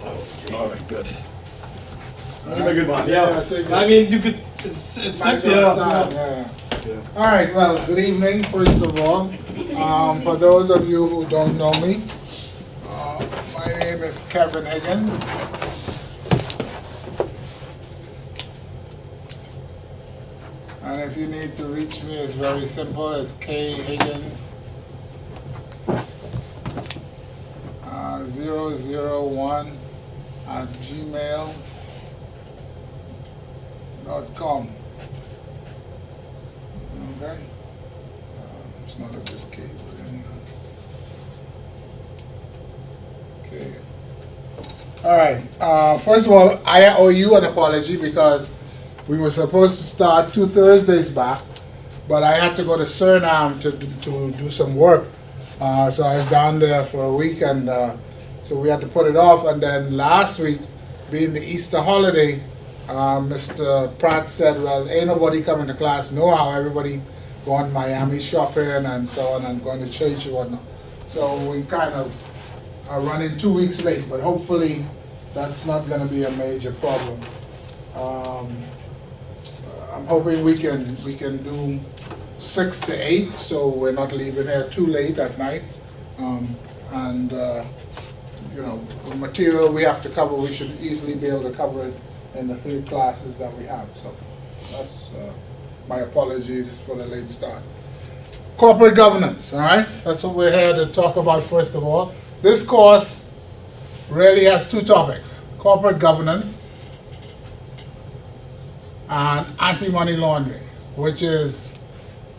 All right, good. All That's a good one. Yeah, Yeah. take it. I mean, you could. It's Might set. as well start, yeah. All right, well, good evening, first of all. For those of you who don't know me, my name is Kevin Higgins. And if you need to reach me, it's very simple, it's K Higgins 001 at gmail.com. Okay? It's not a good K, but anyhow. Okay. All right. First of all, I owe you an apology because we were supposed to start 2 Thursdays back, but I had to go to Suriname to do some work. So I was down there for a week, and so we had to put it off. And then last week, being the Easter holiday, Mr. Pratt said, well, ain't nobody coming to class. No how everybody going to Miami shopping and so on and going to church and whatnot. So we kind of are running 2 weeks late, but hopefully that's not going to be a major problem. I'm hoping we can do 6 to 8, so we're not leaving here too late at night. You know, the material we have to cover, we should easily be able to cover it in the 3 classes that we have. So that's my apologies for the late start. Corporate governance, all right? That's what we're here to talk about first of all. This course really has 2 topics: corporate governance and anti-money laundering, which is,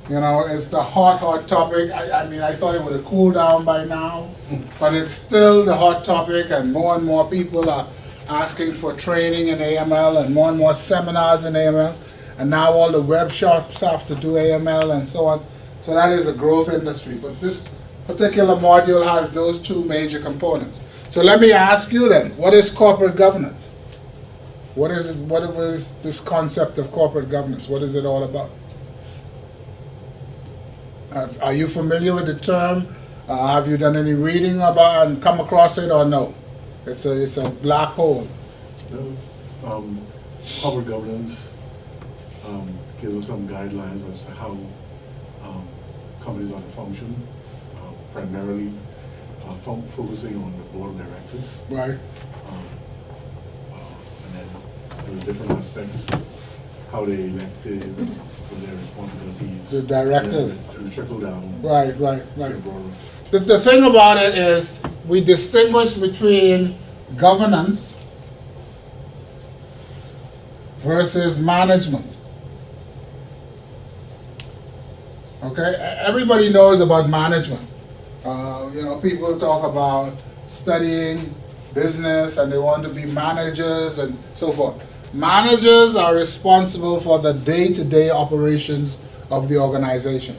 you know, it's the hot topic. I mean, I thought it would have cooled down by now, but it's still the hot topic, and more people are asking for training in AML and more seminars in AML, and now all the web shops have to do AML and so on. So that is a growth industry, but this particular module has those 2 major components. So let me ask you then, what is corporate governance? What is this concept of corporate governance? What is it all about? Are you familiar with the term? Have you done any reading about and come across it, or no? It's a black hole. No. Corporate governance gives us some guidelines as to how companies are to function, primarily focusing on the board of directors. Right. And then there are different aspects, how they elected, what their responsibilities. The directors. And trickle down. Right. to the board. The thing about it is we distinguish between governance versus management. Okay, everybody knows about management. You know, people talk about studying business and they want to be managers and so forth. Managers are responsible for the day-to-day operations of the organization.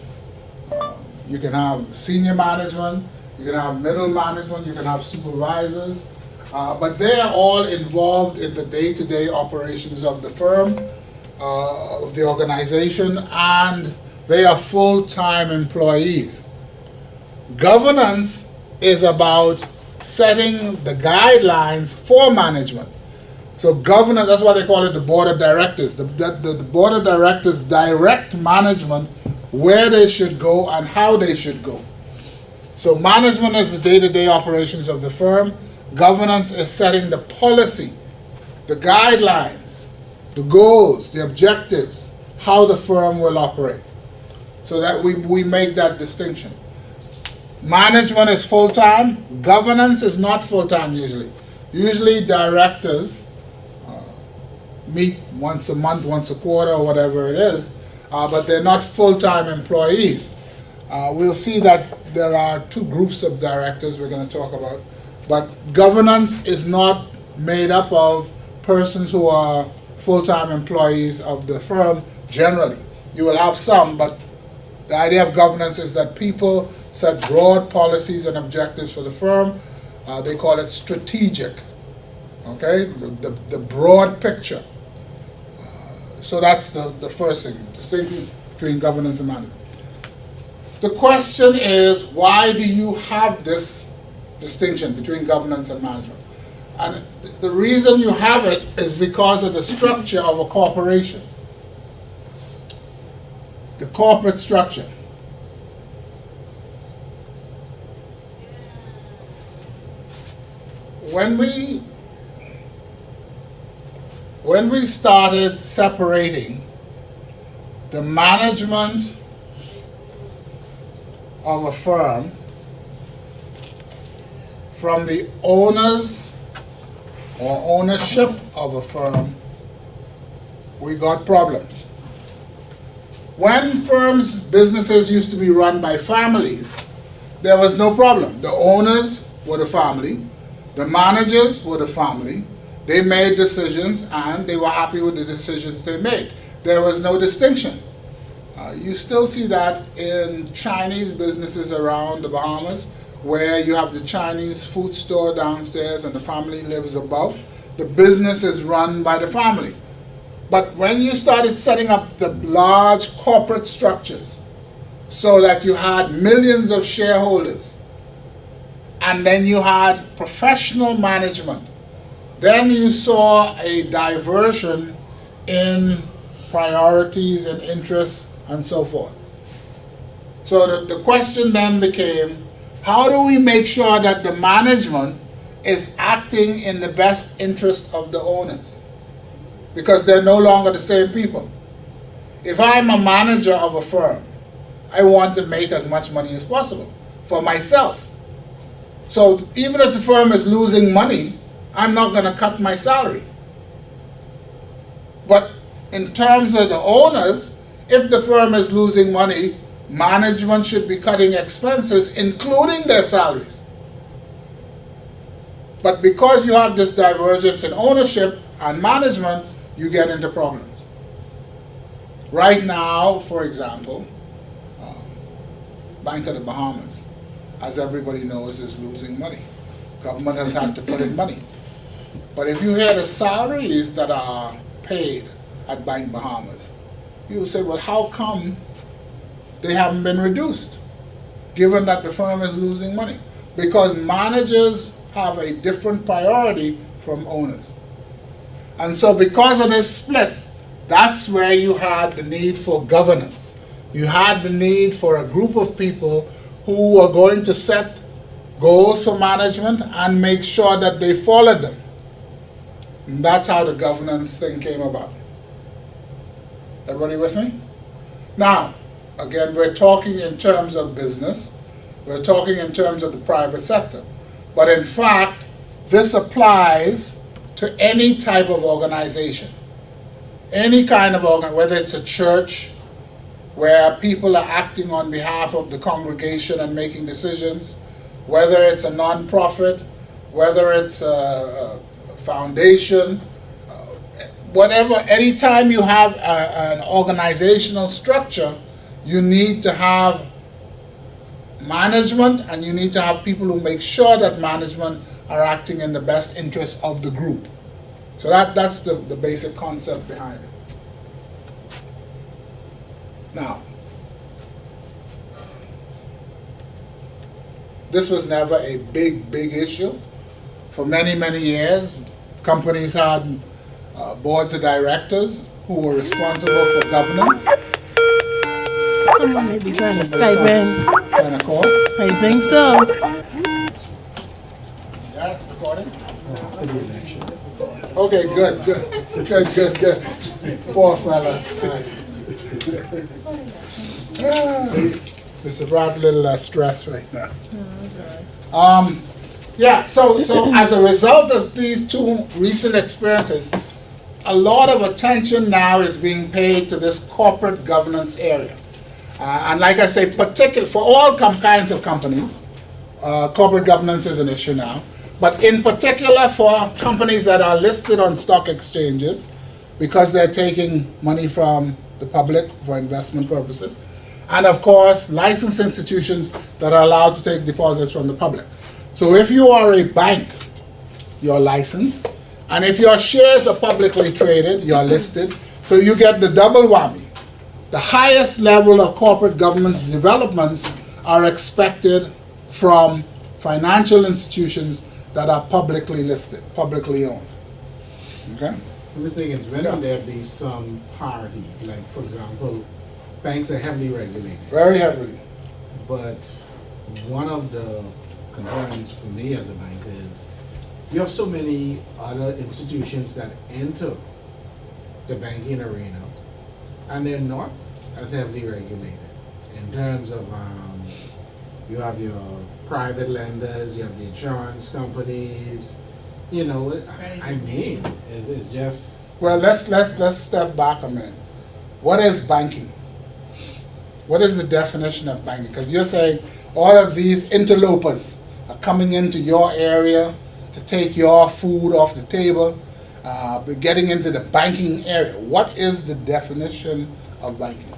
You can have senior management, you can have middle management, you can have supervisors, but they are all involved in the day-to-day operations of the firm, of the organization, and they are full-time employees. Governance is about setting the guidelines for management. So governance, that's why they call it the board of directors. The board of directors direct management where they should go and how they should go. So management is the day-to-day operations of the firm. Governance is setting the policy, the guidelines, the goals, the objectives, how the firm will operate. So that we make that distinction. Management is full-time. Governance is not full-time usually. Usually directors meet once a month, once a quarter, or whatever it is, but they're not full-time employees. We'll see that there are 2 groups of directors we're going to talk about, but governance is not made up of persons who are full-time employees of the firm generally. You will have some, but the idea of governance is that people set broad policies and objectives for the firm. They call it strategic, okay? The broad picture. So that's the first thing, distinction between governance and management. The question is, why do you have this distinction between governance and management? And the reason you have it is because of the structure of a corporation. The corporate structure. When we started separating the management of a firm from the owners or ownership of a firm, we got problems. When firms, businesses used to be run by families, there was no problem. The owners were the family, the managers were the family, they made decisions and they were happy with the decisions they made. There was no distinction. You still see that in Chinese businesses around the Bahamas, where you have the Chinese food store downstairs and the family lives above. The business is run by the family. But when you started setting up the large corporate structures, so that you had millions of shareholders, and then you had professional management, then you saw a diversion in priorities and interests and so forth. So the question then became, how do we make sure that the management is acting in the best interest of the owners? Because they're no longer the same people. If I'm a manager of a firm, I want to make as much money as possible for myself. So even if the firm is losing money, I'm not going to cut my salary. But in terms of the owners, if the firm is losing money, management should be cutting expenses, including their salaries. But because you have this divergence in ownership and management, you get into problems. Right now, for example, Bank of the Bahamas, as everybody knows, is losing money. Government has had to put in money. But if you hear the salaries that are paid at Bank Bahamas, you will say, well, how come they haven't been reduced, given that the firm is losing money? Because managers have a different priority from owners. And so because of this split, that's where you had the need for governance. You had the need for a group of people who were going to set goals for management and make sure that they followed them. And that's how the governance thing came about. Everybody with me? Now, again, we're talking in terms of business. We're talking in terms of the private sector. But in fact, this applies to any type of organization. Any kind of whether it's a church, where people are acting on behalf of the congregation and making decisions, whether it's a non-profit, whether it's a foundation, whatever, anytime you have an organizational structure, you need to have management and you need to have people who make sure that management are acting in the best interest of the group. So that's the basic concept behind it. Now, this was never a big issue. For many, many years, companies had boards of directors who were responsible for governance. Someone may be trying to Skype in. Trying to call? I think so. Yeah, it's recording? Okay, good. Poor fella. Mr. Brad, a little stressed right now. Yeah, so as a result of these two recent experiences, a lot of attention now is being paid to this corporate governance area. And like I say, particular for all kinds of companies, corporate governance is an issue now. But in particular for companies that are listed on stock exchanges, because they're taking money from the public for investment purposes. And of course, licensed institutions that are allowed to take deposits from the public. So if you are a bank, you're licensed. And if your shares are publicly traded, you're listed. So you get the double whammy. The highest level of corporate governance developments are expected from financial institutions that are publicly listed, publicly owned. Okay? Mr. Higgins, when will there be some parity? Like, for example, banks are heavily regulated, Very heavily. but one of the concerns for me as a banker is you have so many other institutions that enter the banking arena, and they're not as heavily regulated in terms of you have your private lenders, you have the insurance companies. You know, I mean, it's just Well, let's step back a minute. What is banking? What is the definition of banking? Because you're saying all of these interlopers are coming into your area to take your food off the table, but getting into the banking area. What is the definition of banking?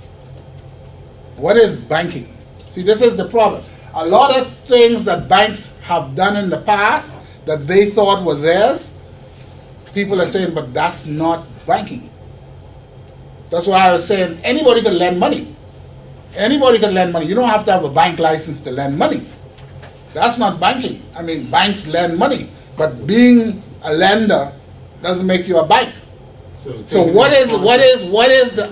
What is banking? See, this is the problem. A lot of things that banks have done in the past that they thought were theirs, people are saying, but that's not banking. That's why I was saying anybody can lend money. Anybody can lend money. You don't have to have a bank license to lend money. That's not banking. I mean, banks lend money, but being a lender doesn't make you a bank. So what is the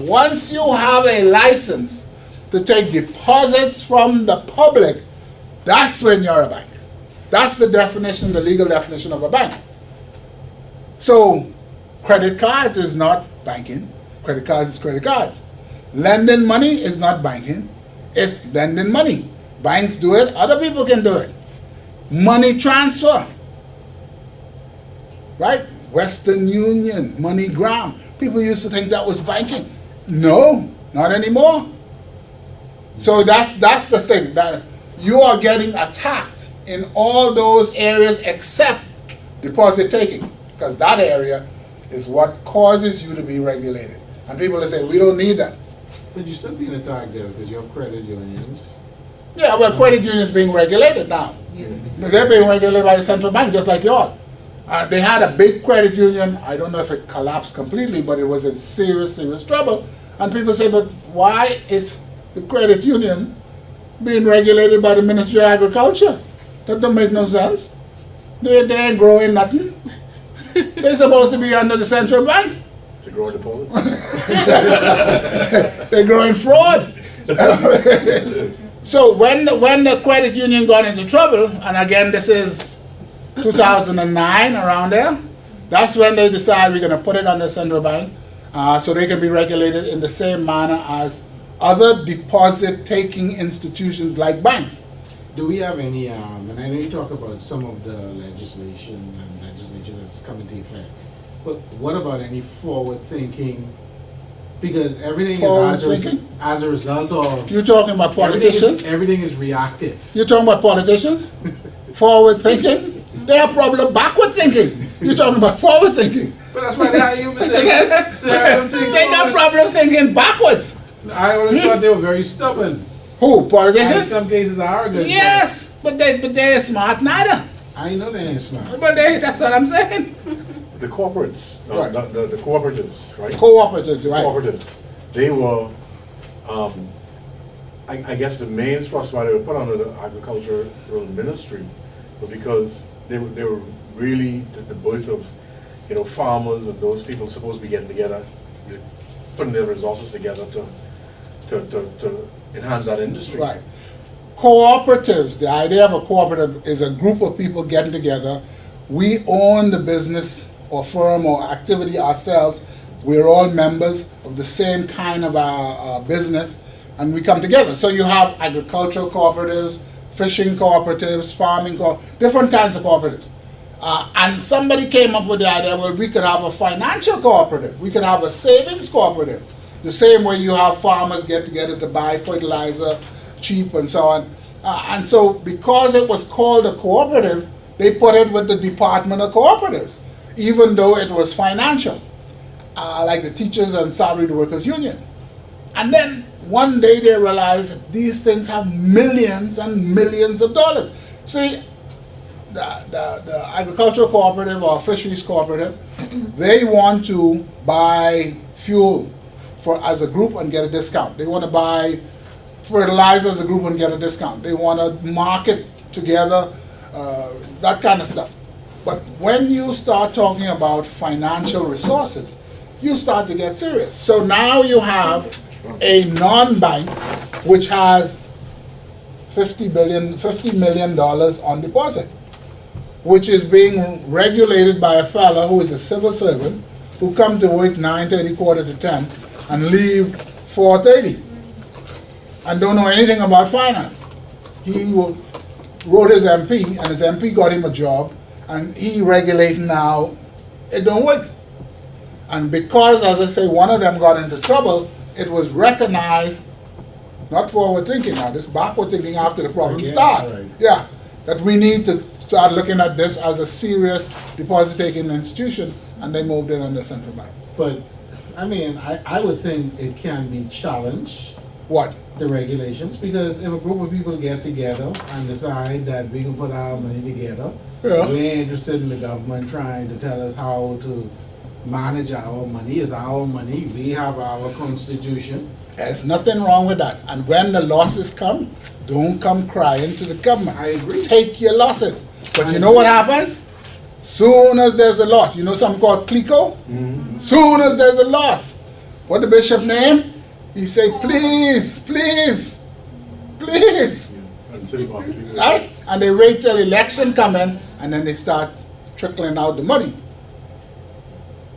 once you have a license to take deposits from the public, that's when you're a bank. That's the definition, the legal definition of a bank. So credit cards is not banking. Credit cards is credit cards. Lending money is not banking. It's lending money. Banks do it, other people can do it. Money transfer. Right? Western Union, MoneyGram. People used to think that was banking. No, not anymore. So that's the thing, that you are getting attacked in all those areas except deposit taking, because that area is what causes you to be regulated. And people are saying, we don't need that. But you're still being attacked there because you have credit unions. Yeah, well, credit unions being regulated now. They're being regulated by the central bank, just like y'all. They had a big credit union. I don't know if it collapsed completely, but it was in serious, serious trouble. And people say, but why is the credit union being regulated by the Ministry of Agriculture? That don't make no sense. They ain't growing nothing. They're supposed to be under the central bank. To grow deposit. They're growing fraud. So when the credit union got into trouble, and again this is 2009 around there, that's when they decided we're going to put it under central bank, so they can be regulated in the same manner as other deposit-taking institutions like banks. Do we have any, and I know you talk about some of the legislation that's coming to effect, but what about any forward thinking? Because everything is as a result of... You're talking about politicians? Everything is reactive. You're talking about politicians? Forward thinking? They have problem backward thinking. You're talking about forward thinking. But that's why they hire you, Mr. Higgins, to have them think They got problem thinking backwards. I always thought they were very stubborn. Who? And in Politicians? some cases arrogant. Yes, but they ain't smart neither. I know they ain't smart. But that's what I'm saying. The corporates, Right. the cooperatives, right? Cooperatives, right? Cooperatives, they were, I guess the main thrust why they were put under the agricultural ministry was because they were really the birth of, farmers and those people supposed to be getting together, putting their resources together to enhance that industry. Right. Cooperatives, the idea of a cooperative is a group of people getting together. We own the business or firm or activity ourselves. We're all members of the same kind of business, and we come together. So you have agricultural cooperatives, fishing cooperatives, farming different kinds of cooperatives. And somebody came up with the idea, well, we could have a financial cooperative. We could have a savings cooperative. The same way you have farmers get together to buy fertilizer cheap and so on. And so because it was called a cooperative, they put it with the Department of Cooperatives, even though it was financial, like the Teachers and Salaried Workers Union. And then one day they realized that these things have millions and millions of dollars. See, the agricultural cooperative or fisheries cooperative, they want to buy fuel as a group and get a discount. They want to buy fertilizer as a group and get a discount. They want to market together, that kind of stuff. But when you start talking about financial resources, you start to get serious. So now you have a non-bank which has $50 million on deposit, which is being regulated by a fella who is a civil servant who come to work 9:30, quarter to 10, and leave 4:30, and don't know anything about finance. He wrote his MP, and his MP got him a job, and he regulating now, it don't work. And because, as I say, one of them got into trouble, it was recognized, not forward thinking now, this backward thinking after the problem Again, started. right. Yeah, that we need to start looking at this as a serious deposit-taking institution, and they moved it under central bank. But, I mean, I would think it can be challenged, What? the regulations, because if a group of people get together and decide that we can put our money together, Yeah. we ain't interested in the government trying to tell us how to manage our money. It's our money. We have our constitution. There's nothing wrong with that. And when the losses come, don't come crying to the government. I agree. Take your losses. But you know what happens? Soon as there's a loss, you know something called CLICO? Soon as there's a loss, what the bishop name? He say, please, please, please. Yeah. And city council. Right? And they wait till election come in, and then they start trickling out the money.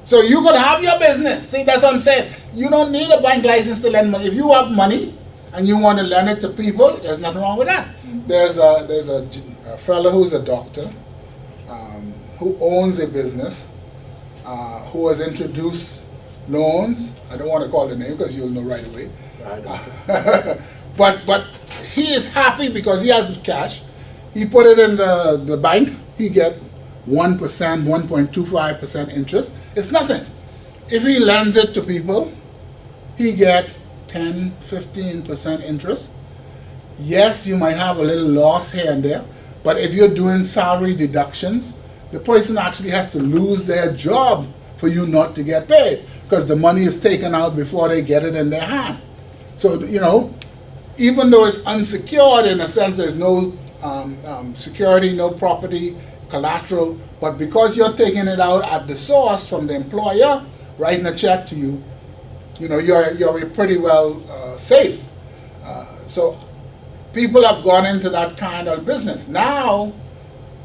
So you could have your business. See, that's what I'm saying. You don't need a bank license to lend money. If you have money and you want to lend it to people, there's nothing wrong with that. There's a fellow who's a doctor, who owns a business, who has introduced loans. I don't want to call the name because you'll know right away. But he is happy because he has cash. He put it in the bank. He get 1%, 1.25% interest. It's nothing. If he lends it to people, he get 10, 15% interest. Yes, you might have a little loss here and there, but if you're doing salary deductions, the person actually has to lose their job for you not to get paid, because the money is taken out before they get it in their hand. So, you know, even though it's unsecured, in a sense, there's no security, no property, collateral, but because you're taking it out at the source from the employer, writing a check to you, you know, you're pretty well safe. So people have gone into that kind of business. Now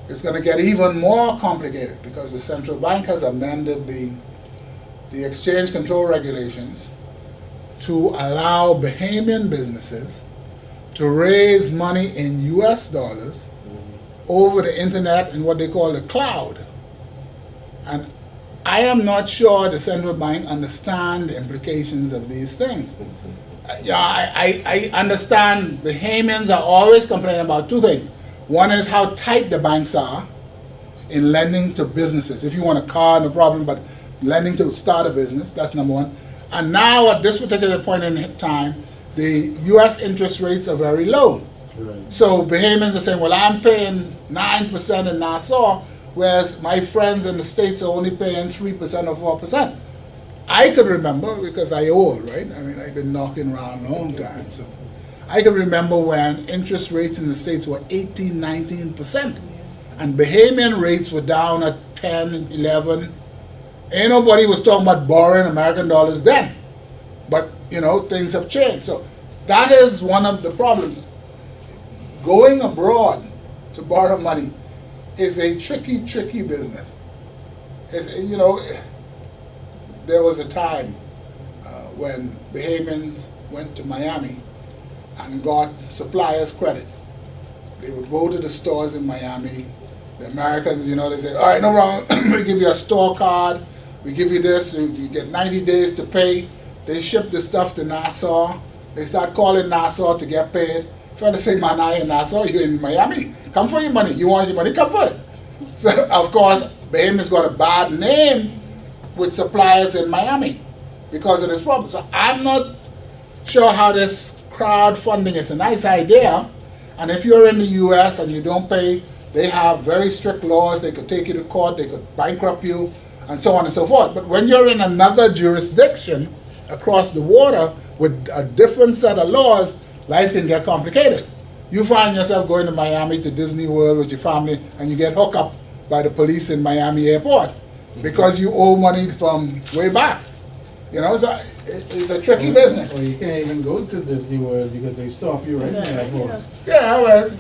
it's going to get even more complicated because the central bank has amended the exchange control regulations to allow Bahamian businesses to raise money in US dollars over the internet in what they call the cloud. And I am not sure the central bank understand the implications of these things. Yeah, I understand Bahamians are always complaining about two things. One is how tight the banks are in lending to businesses. If you want a car, no problem, but lending to start a business, that's number one. And now at this particular point in time, the US interest rates are very low. Right. So Bahamians are saying, well, I'm paying 9% in Nassau, whereas my friends in the States are only paying 3% or 4%. I could remember, because I old, right? I mean, I've been knocking around a long time. So I can remember when interest rates in the States were 18, 19%. And Bahamian rates were down at 10, 11. Ain't nobody was talking about borrowing American dollars then. But, you know, things have changed. So that is one of the problems. Going abroad to borrow money is a tricky, tricky business. It's, you know, there was a time when Bahamians went to Miami and got suppliers credit. They would go to the stores in Miami. The Americans, you know, they say, all right, no problem, we give you a store card, we give you this, you get 90 days to pay. They ship the stuff to Nassau. They start calling Nassau to get paid. Fellas say, man, I in Nassau, you in Miami. Come for your money. You want your money, come for it. So, of course, Bahamians got a bad name with suppliers in Miami because of this problem. So I'm not sure how this crowdfunding is a nice idea. And if you're in the US and you don't pay, they have very strict laws. They could take you to court, they could bankrupt you, and so on and so forth. But when you're in another jurisdiction across the water with a different set of laws, life can get complicated. You find yourself going to Miami to Disney World with your family and you get hooked up by the police in Miami airport because you owe money from way back. You know, so it's a tricky business. Or you can't even go to Disney World because they stop you right in the airport. Yeah, well,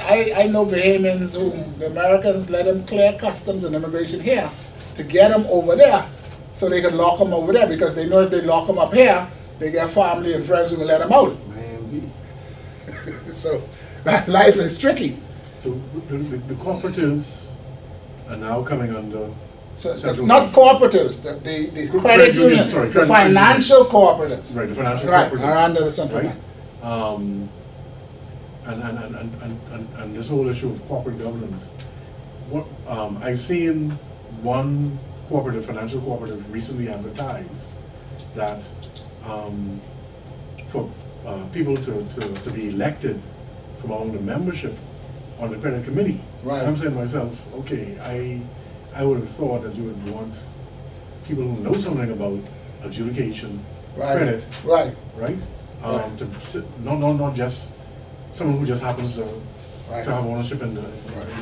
I know Bahamians who, the Americans let them clear customs and immigration here to get them over there so they can lock them over there because they know if they lock them up here, they get family and friends who can let them out. Miami. So life is tricky. So the cooperatives are now coming under So Central not Bank. cooperatives, the credit unions, sorry, the credit financial cooperatives. Right, the financial Right, cooperatives. are under the central Right. bank. And this whole issue of corporate governance. What I've seen one cooperative, financial cooperative, recently advertised that for people to be elected from among the membership on the credit committee. Right. I'm saying to myself, okay, I would have thought that you would want people who know something about adjudication, Right, credit, right, right? Right. Not just someone who just happens to right, have ownership in the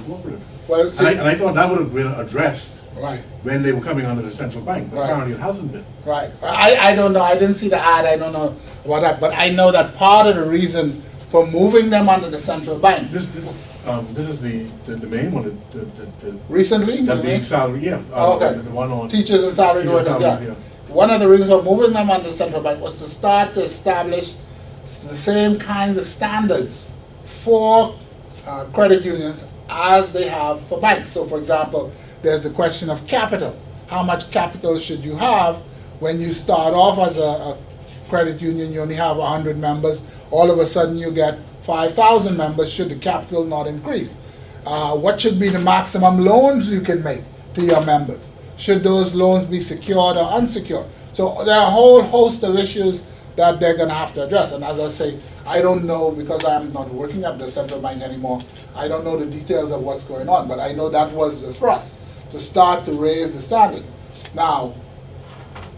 cooperative. Well, And I thought that would have been addressed right, when they were coming under the central bank, but Right. apparently it hasn't been. right. I don't know, I didn't see the ad, I don't know about that, but I know that part of the reason for moving them under the central bank This is the main one, the recently, that being salary, yeah. Oh, okay. The one on. teachers and salary Teachers' workers, salary, yeah. One of the reasons for moving them under the central bank was to start to establish the same kinds of standards for credit unions as they have for banks. So for example, there's the question of capital. How much capital should you have when you start off as a credit union, you only have 100 members, all of a sudden you get 5,000 members, should the capital not increase? What should be the maximum loans you can make to your members? Should those loans be secured or unsecured? So there are a whole host of issues that they're gonna have to address. And as I say, I don't know, because I'm not working at the central bank anymore, I don't know the details of what's going on, but I know that was the thrust, to start to raise the standards. Now,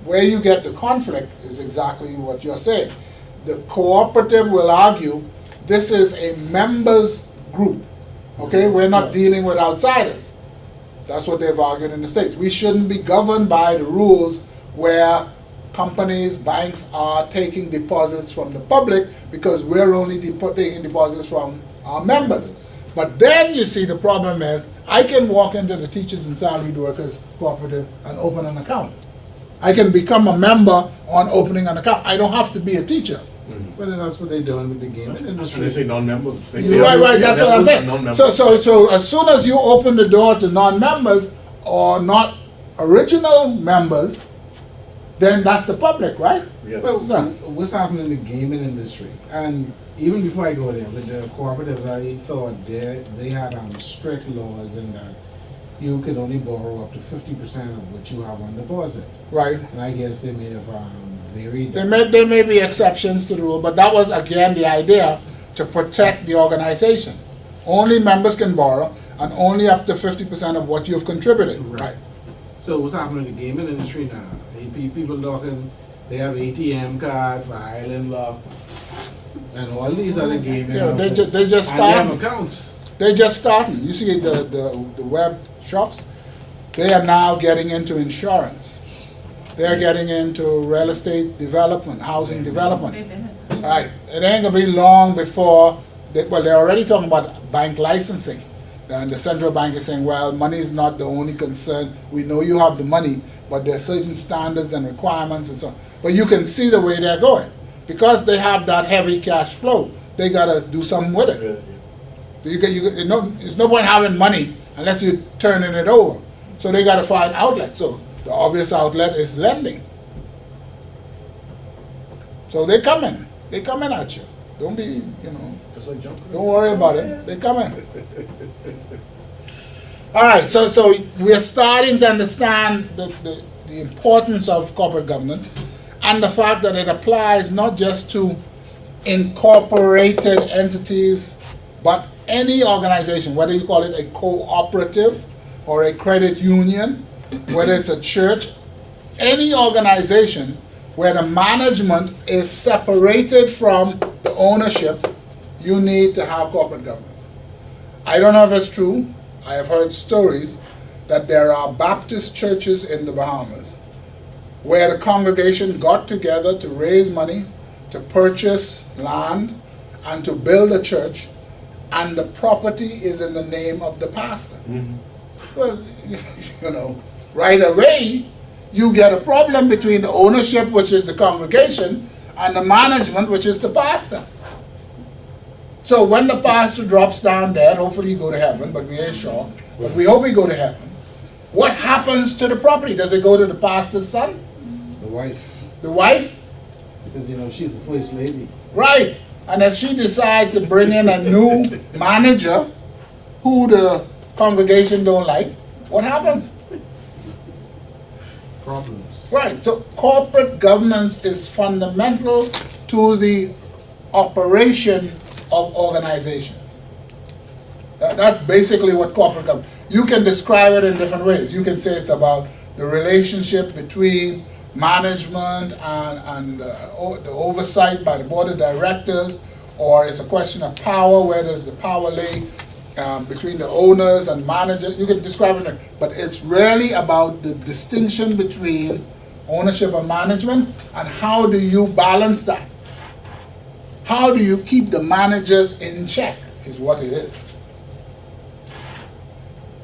where you get the conflict is exactly what you're saying. The cooperative will argue, this is a members group, okay? We're not dealing with outsiders. That's what they've argued in the States. We shouldn't be governed by the rules where companies, banks are taking deposits from the public because we're only taking deposits from our members. But then you see the problem is, I can walk into the teachers and salaried workers cooperative and open an account. I can become a member on opening an account. I don't have to be a teacher. But then that's what they're doing with the gaming And they industry. say non-members. They- Right, yeah, that's what I'm those are saying. non-members. So as soon as you open the door to non-members or not original members, then that's the public, right? Yes. Well, what's happening in the gaming industry? And even before I go there, with the cooperatives, I thought they had strict laws in that you could only borrow up to 50% of what you have on deposit. Right. And I guess they may have varied that. There may be exceptions to the rule, but that was again the idea, to protect the organization. Only members can borrow and only up to 50% of what you've contributed. Right. So what's happening in the gaming industry now? People talking, they have ATM card for Island Lock and all these other gaming Yeah, they houses. just And they starting. have accounts. They're just starting. You see the web shops, they are now getting into insurance. They're getting into real estate development, housing development. Right. It ain't gonna be long before they're already talking about bank licensing. And the central bank is saying, well, money is not the only concern. We know you have the money, but there are certain standards and requirements and so on. But you can see the way they're going. Because they have that heavy cash flow, they gotta do something with it. It's no point having money unless you're turning it over. So they gotta find outlets. So the obvious outlet is lending. So they coming at you. Don't be, Just like junk. don't worry about it. They coming. All right, so we're starting to understand the importance of corporate governance and the fact that it applies not just to incorporated entities, but any organization, whether you call it a cooperative or a credit union, whether it's a church, any organization where the management is separated from the ownership, you need to have corporate governance. I don't know if it's true. I have heard stories that there are Baptist churches in the Bahamas where the congregation got together to raise money, to purchase land, and to build a church, and the property is in the name of the pastor. Well, you know, right away, you get a problem between the ownership, which is the congregation, and the management, which is the pastor. So when the pastor drops down dead, hopefully he go to heaven, but we ain't sure, but we hope he go to heaven. What happens to the property? Does it go to the pastor's son? The wife, The wife? because you know she's the first lady. Right. And if she decides to bring in a new manager who the congregation don't like, what happens? Problems. Right. So corporate governance is fundamental to the operation of organizations. That's basically what corporate governance. You can describe it in different ways. You can say it's about the relationship between management and the oversight by the board of directors, or it's a question of power. Where does the power lay between the owners and managers? You can describe it, but it's really about the distinction between ownership and management, and how do you balance that? How do you keep the managers in check is what it is.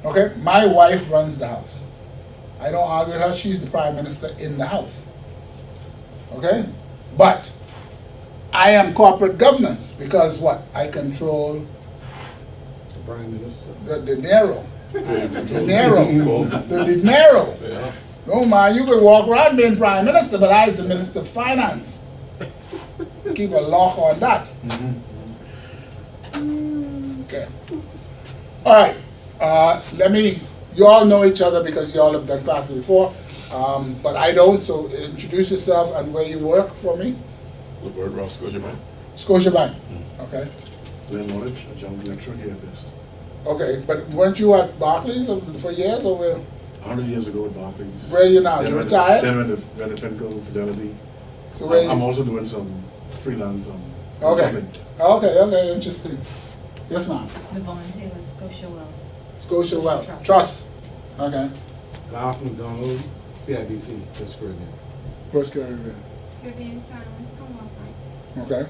Okay, my wife runs the house. I don't argue with her, she's the prime minister in the house. Okay? But I am corporate governance because what? I control The prime minister. the dinero. The dinero. Yeah. No man, you could walk around being prime minister, but I is the minister of finance. Keep a lock on that. Okay. All right. You all know each other because you all have done classes before, but I don't, so introduce yourself and where you work for me. Levert Ross, Scotiabank. Scotiabank. Okay. Glenn Knowledge, a young lecturer here at this. Okay, but weren't you at Barclays for years or where? 100 years ago at Barclays. Where are you now? You retired? Then went to Finco, Fidelity. So where I'm you? also doing some freelance Okay. consulting. Okay, interesting. Yes, ma'am. Yvonne Taylor, Scotia Wealth. Scotia Wealth. Trust. Okay. Garth McDonald, CIBC, First Caribbean. First Caribbean. Caribbean Silence, Commonwealth. Okay.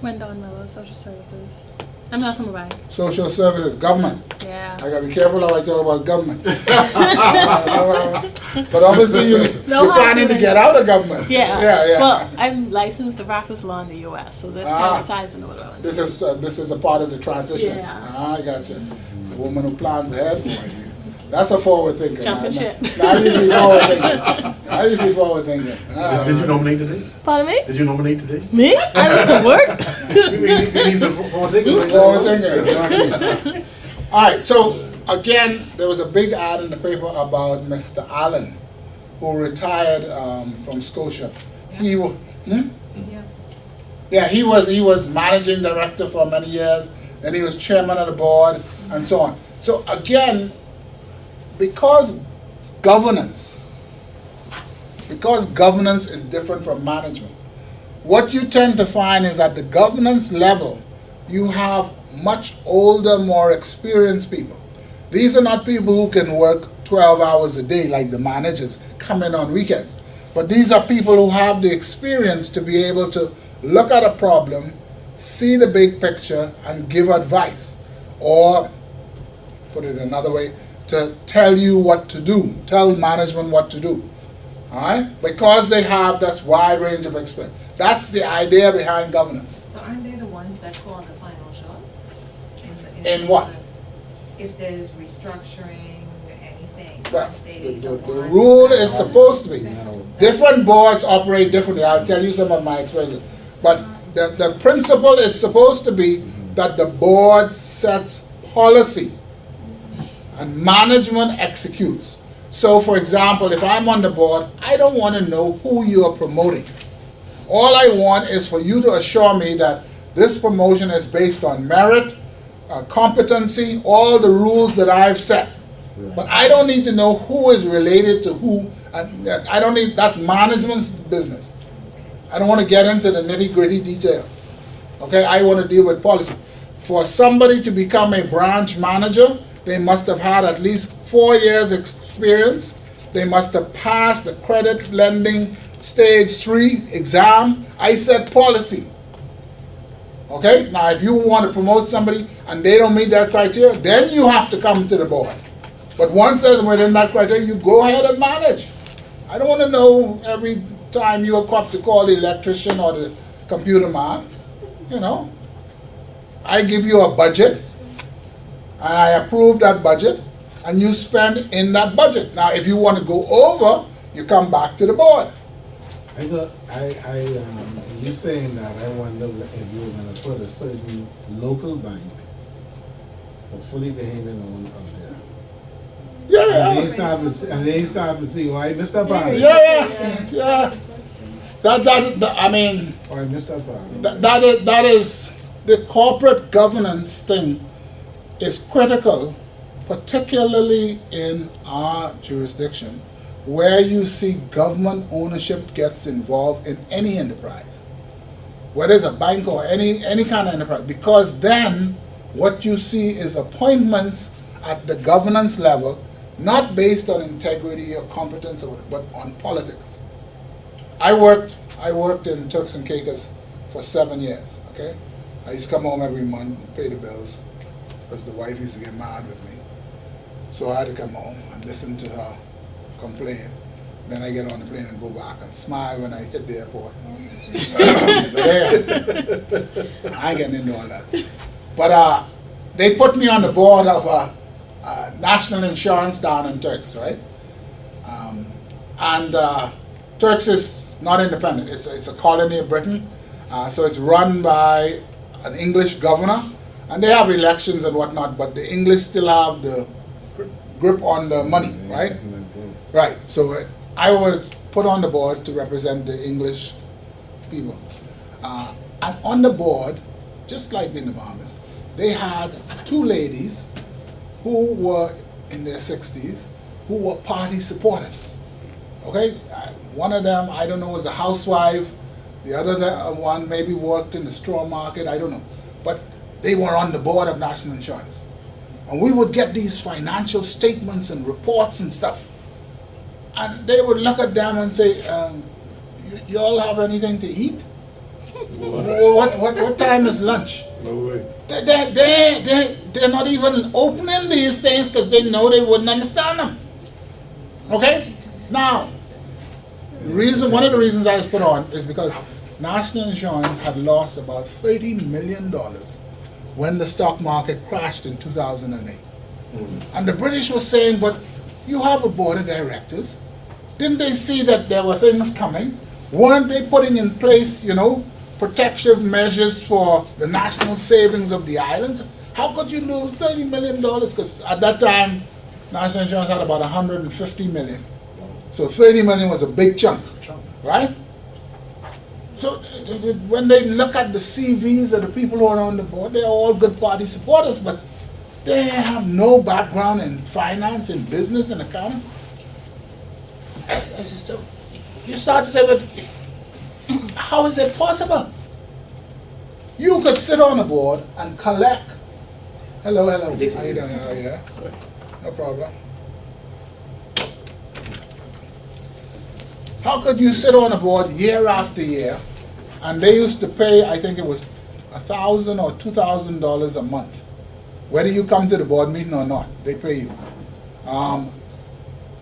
Wendy Miller, Social Services. I'm not from a bank. Social services, government. Yeah. I gotta be careful how I talk about government. But obviously you're planning to get out of government. Yeah. Yeah. Well, I'm licensed to practice law in the U.S., so this kind of ties into what I want to do. This is a part of the transition. Yeah. I gotcha. It's a woman who plans ahead. That's a forward thinker. Jumping ship. Now you see forward thinking. Did you nominate today? Pardon me? Did you nominate today? Me? I was to work. We need some forward thinking. right now. Forward thinker, exactly. All right, so again, there was a big ad in the paper about Mr. Allen, who retired from Scotia. He wa- Yeah, he was managing director for many years, then he was chairman of the board, and so on. So again, because governance is different from management, what you tend to find is at the governance level, you have much older, more experienced people. These are not people who can work 12 hours a day like the managers come in on weekends. But these are people who have the experience to be able to look at a problem, see the big picture, and give advice. Or, put it another way, to tell you what to do, tell management what to do. All right? Because they have this wide range of experience. That's the idea behind governance. So aren't they the ones that call the final shots? In what? If there's restructuring, anything. Well, aren't they the ones rule that- is supposed to be. Different boards operate differently. I'll tell you some of my experiences. But the principle is supposed to be that the board sets policy and management executes. So for example, if I'm on the board, I don't want to know who you are promoting. All I want is for you to assure me that this promotion is based on merit, competency, all the rules that I've set. But I don't need to know who is related to who. I don't need, that's management's business. I don't want to get into the nitty-gritty details. Okay, I want to deal with policy. For somebody to become a branch manager, they must have had at least 4 years experience. They must have passed the credit lending stage 3 exam. I said policy. Okay, now if you want to promote somebody and they don't meet that criteria, then you have to come to the board. But once they're within that criteria, you go ahead and manage. I don't want to know every time you are up to call the electrician or the computer man. You know, I give you a budget and I approve that budget and you spend in that budget. Now, if you want to go over, you come back to the board. I thought, you saying that, I wonder if you were gonna put a certain local bank that's fully behaving on up there. And they start with CY, Mr. Barry. Yeah. That I mean, Or Mr. Barry. that is the corporate governance thing is critical, particularly in our jurisdiction, where you see government ownership gets involved in any enterprise, whether it's a bank or any kind of enterprise, because then what you see is appointments at the governance level, not based on integrity or competence, but on politics. I worked in Turks and Caicos for 7 years, okay? I used to come home every month, pay the bills, because the wife used to get mad with me. So I had to come home and listen to her complain. Then I get on the plane and go back and smile when I hit the airport. I ain't getting into all that. But they put me on the board of national insurance down in Turks, right? And Turks is not independent. It's a colony of Britain. So it's run by an English governor. And they have elections and whatnot, but the English still have the grip on the money, right? Right. So I was put on the board to represent the English people. And on the board, just like in the Bahamas, they had 2 ladies who were in their 60s who were party supporters. Okay? One of them, I don't know, was a housewife. The other one maybe worked in the straw market. I don't know. But they were on the board of National Insurance. And we would get these financial statements and reports and stuff. And they would look at them and say, you all have anything to eat? What time is lunch? No way. They're not even opening these things because they know they wouldn't understand them. Okay? Now, one of the reasons I was put on is because National Insurance had lost about $30 million when the stock market crashed in 2008. And the British were saying, but you have a board of directors. Didn't they see that there were things coming? Weren't they putting in place, protective measures for the national savings of the islands? How could you lose $30 million? Because at that time, National Insurance had about $150 million. So $30 million was a big chunk, right? So when they look at the CVs of the people who are on the board, they're all good party supporters, but they have no background in finance, in business, and accounting. So you start to say, but how is it possible? You could sit on a board and collect. Hello. How you doing? How are you there? No problem. How could you sit on a board year after year, and they used to pay, I think it was $1,000 or $2,000 a month, whether you come to the board meeting or not, they pay you,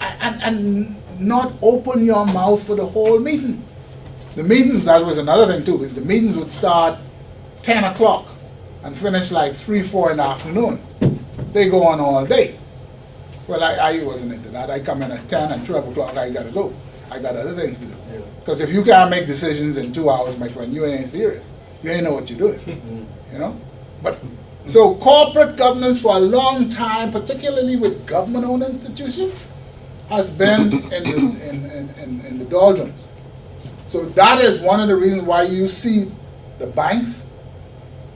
and not open your mouth for the whole meeting. The meetings, that was another thing too, is the meetings would start 10 o'clock and finish like 3, 4 in the afternoon. They go on all day. Well, I wasn't into that. I come in at 10 and 12 o'clock, I gotta go. I got other things to do. Because if you can't make decisions in 2 hours, my friend, you ain't serious. You ain't know what you're doing. But so corporate governance for a long time, particularly with government-owned institutions, has been in the doldrums. So that is one of the reasons why you see the banks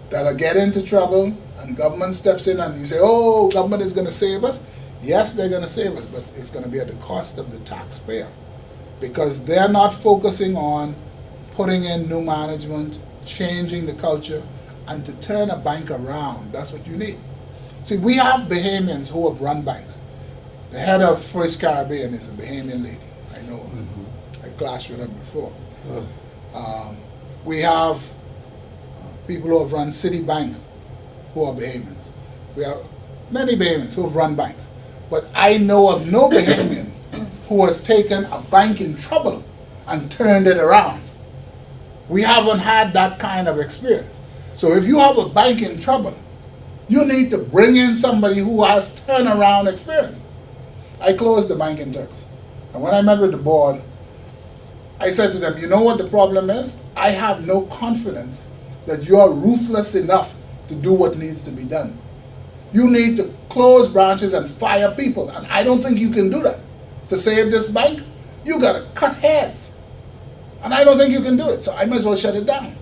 that are getting into trouble and government steps in and you say, oh, government is going to save us. Yes, they're going to save us, but it's going to be at the cost of the taxpayer. Because they're not focusing on putting in new management, changing the culture, and to turn a bank around, that's what you need. See, we have Bahamians who have run banks. The head of First Caribbean is a Bahamian lady. I know her. I clashed with her before. We have people who have run Citibank who are Bahamians. We have many Bahamians who have run banks. But I know of no Bahamian who has taken a bank in trouble and turned it around. We haven't had that kind of experience. So if you have a bank in trouble, you need to bring in somebody who has turnaround experience. I closed the bank in Turks. And when I met with the board, I said to them, you know what the problem is? I have no confidence that you are ruthless enough to do what needs to be done. You need to close branches and fire people. And I don't think you can do that. To save this bank, you got to cut heads. And I don't think you can do it. So I might as well shut it down.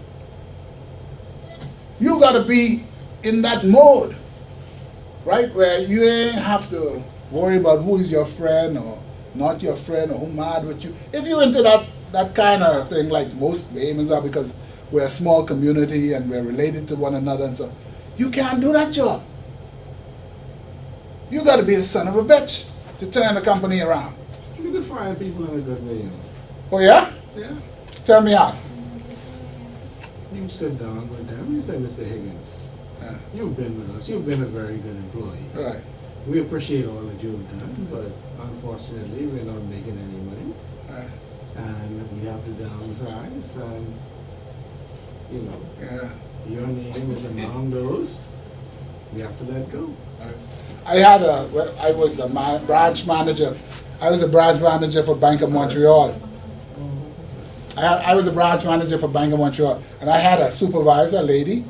You got to be in that mode, right? Where you ain't have to worry about who is your friend or not your friend or who mad with you. If you're into that kind of thing, like most Bahamians are, because we're a small community and we're related to one another, and so you can't do that job. You got to be a son of a bitch to turn the company around. You can fire people in a good way. Oh yeah? Yeah. Tell me how. You sit down with them, you say, Mr. Higgins, Yeah. you've been with us, you've been a very good employee. Right. We appreciate all that you've done, but unfortunately, we're not making any money. Right. And we have to downsize, and, you know, Yeah. your name is among those. We have to let go. I was a branch manager. I was a branch manager for Bank of Montreal. I was a branch manager for Bank of Montreal, and I had a supervisor, a lady,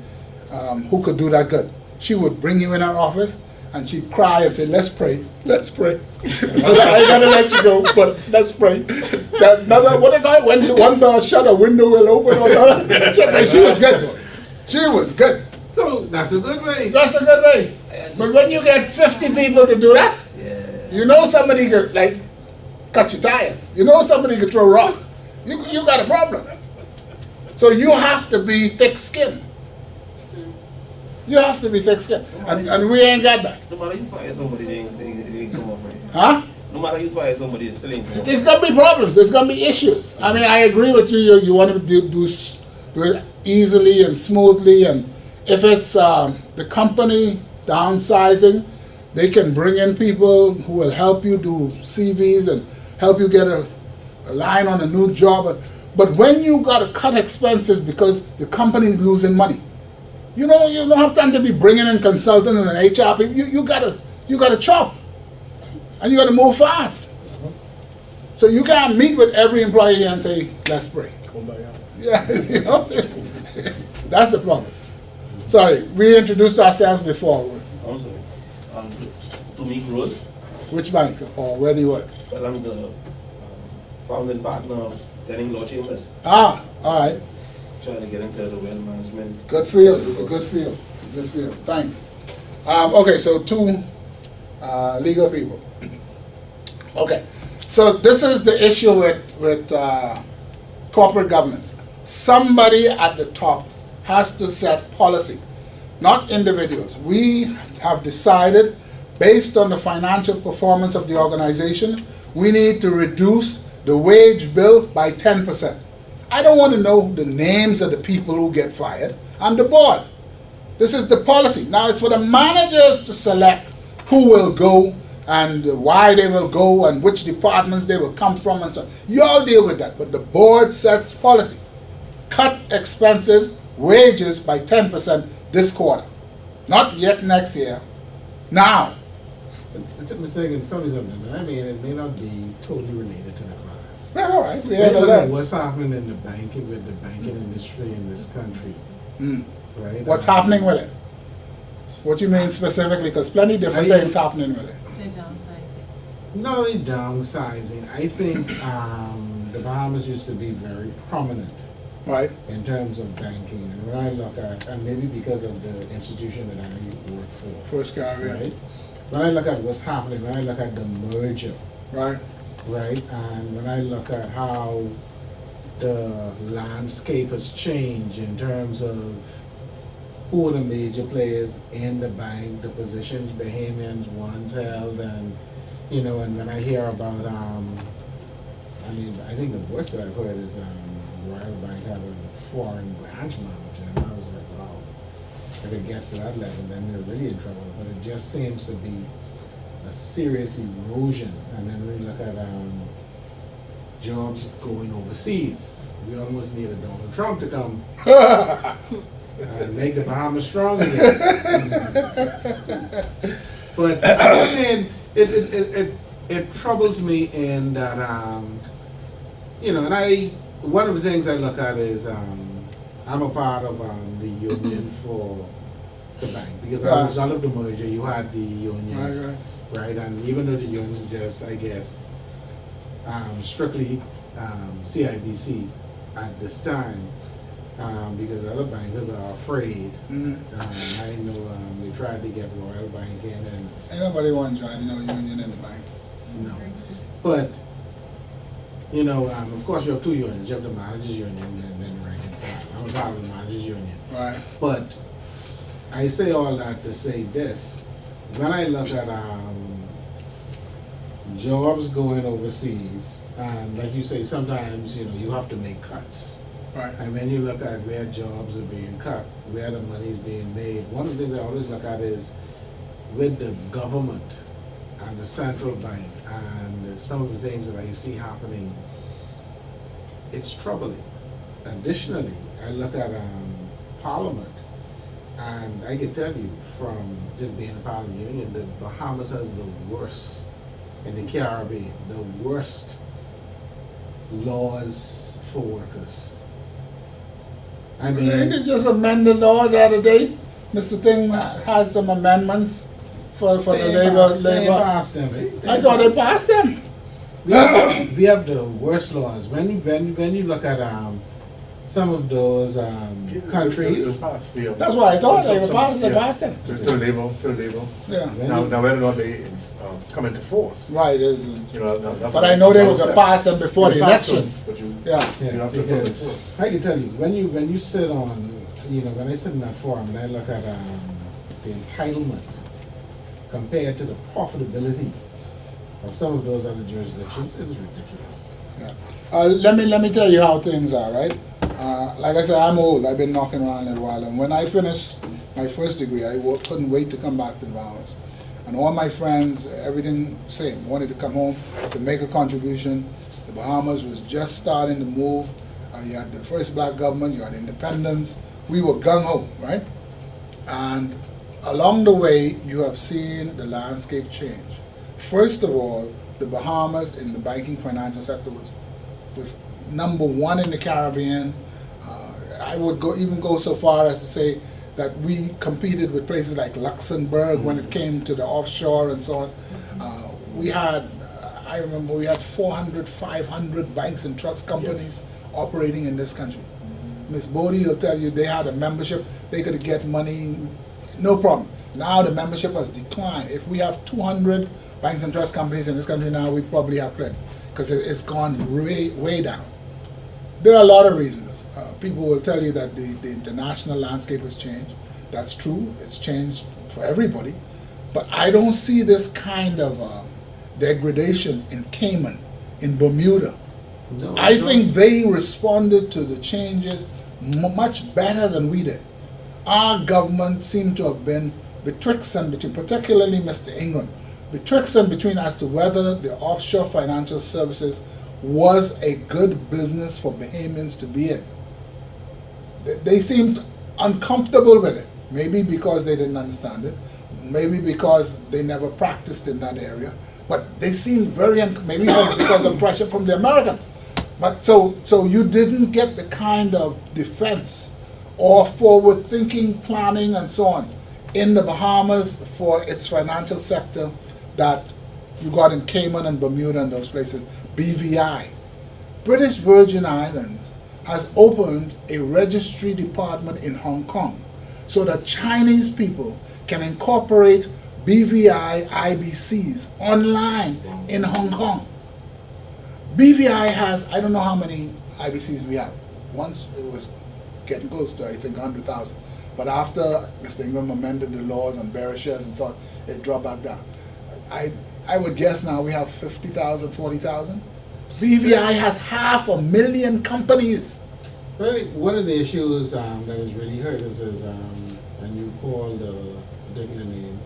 who could do that good. She would bring you in her office, and she'd cry and say, let's pray, let's pray. I ain't gonna let you go, but let's pray. What they call it? When one door shut, a window will open or something. She was good. She was good. So that's a good way. That's a good way. But when you get 50 people to do that, you know somebody could, like, cut your tires. You know somebody could throw a rock. You got a problem. So you have to be thick-skinned. You have to be thick-skinned. And we ain't got that. No matter you fire somebody, they ain't come off right. Huh? No matter you fire somebody, they still ain't come off. There's going to be problems. There's going to be issues. I mean, I agree with you. You want to do it easily and smoothly. And if it's the company downsizing, they can bring in people who will help you do CVs and help you get a line on a new job. But when you got to cut expenses because the company is losing money, you don't have time to be bringing in consultants and HR people. You gotta chop, and you gotta move fast. So you can't meet with every employee and say, let's pray. Yeah, that's the problem. Sorry, we introduced ourselves before. I'm sorry. To me, Rose. Which bank or where do you work? Well, I'm the founding partner of Telling Law Chambers. Ah, all right. Trying to get into the wealth management. Good field. It's a good field. It's a good field. Thanks. Okay, so two legal people. Okay, so this is the issue with corporate governance. Somebody at the top has to set policy, not individuals. We have decided, based on the financial performance of the organization, we need to reduce the wage bill by 10%. I don't want to know the names of the people who get fired. I'm the board. This is the policy. Now it's for the managers to select who will go and why they will go and which departments they will come from and so on. You all deal with that, but the board sets policy. Cut expenses, wages by 10% this quarter. Not yet next year. Now. It's a mistake in something. I mean, it may not be totally related to the class. Yeah, all right. We Look had at that. what's happening in the banking with the banking industry in this country, right? What's happening with it? What you mean specifically? Because plenty different things happening with it. To downsizing. Not only downsizing. I think the Bahamas used to be very prominent Right? in terms of banking. And when I look at, and maybe because of the institution that I work for, First Caribbean. right? When I look at what's happening, when I look at the merger, Right? right? And when I look at how the landscape has changed in terms of, who are the major players in the bank, the positions Bahamians once held, and and when I hear about, I think the worst that I've heard is Royal Bank had a foreign branch manager, and I was like, wow, if it gets to that level, then they're really in trouble. But it just seems to be a serious erosion, and then we look at jobs going overseas. We almost need a Donald Trump to come and make the Bahamas strong again. But I mean, it troubles me in that and one of the things I look at is I'm a part of the union for the bank, because as a result of the merger, you had the unions, right? And even though the unions just, I guess, strictly CIBC at this time, because other bankers are afraid. I know they tried to get Royal Bank in, and Ain't nobody want to join no union in the banks. no. But of course, you have two unions. You have the managers union and then the rank and file. I'm a part of the managers union. Right. But I say all that to say this: when I look at jobs going overseas, and like you say, sometimes you have to make cuts. Right. And when you look at where jobs are being cut, where the money is being made, one of the things I always look at is with the government and the central bank and some of the things that I see happening, it's troubling. Additionally, I look at Parliament, and I can tell you from just being a part of the union, that Bahamas has the worst in the Caribbean, the worst laws for workers. I mean, They just amended the law the other day. Mr. Thing had some amendments for the labor. They passed them. I thought they passed them. We have the worst laws. When you look at some of those countries, That's what I thought. They passed them. To labor. Yeah. Now whether or not they come into force. Right. That's But I know they were gonna pass them before the election. But you, Yeah. you yeah, have to because I can tell you when you sit on when I sit in that forum and I look at the entitlement compared to the profitability of some of those other jurisdictions, it's ridiculous. Yeah. Let me tell you how things are, right? Like I said, I'm old. I've been knocking around a little while, and when I finished my first degree, I couldn't wait to come back to the Bahamas. And all my friends, everything same, wanted to come home to make a contribution. The Bahamas was just starting to move. You had the first black government, you had independence. We were gung-ho, right? And along the way, you have seen the landscape change. First of all, the Bahamas in the banking financial sector was number one in the Caribbean. I would go so far as to say that we competed with places like Luxembourg when it came to the offshore and so on. I remember we had 400, 500 banks and trust companies operating in this country. Ms. Bodie will tell you they had a membership, they could get money, no problem. Now the membership has declined. If we have 200 banks and trust companies in this country now, we probably have plenty, because it's gone way down. There are a lot of reasons. People will tell you that the international landscape has changed. That's true. It's changed for everybody. But I don't see this kind of degradation in Cayman, in Bermuda. No, I think they responded to the changes much better than we did. Our government seemed to have been betwixt and between, particularly Mr. Ingram, betwixt and between as to whether the offshore financial services was a good business for Bahamians to be in. They seemed uncomfortable with it, maybe because they didn't understand it, maybe because they never practiced in that area, but they seemed maybe because of pressure from the Americans. But so you didn't get the kind of defense or forward-thinking planning and so on in the Bahamas for its financial sector that you got in Cayman and Bermuda and those places. BVI, British Virgin Islands, has opened a registry department in Hong Kong so that Chinese people can incorporate BVI IBCs online in Hong Kong. BVI has, I don't know how many IBCs we have. Once it was getting close to, I think, 100,000. But after Mr. Ingram amended the laws on bearer shares and so on, it dropped back down. I would guess now we have 50,000, 40,000. BVI has 500,000 companies. Really, one of the issues that was really hurt is and you called a particular name.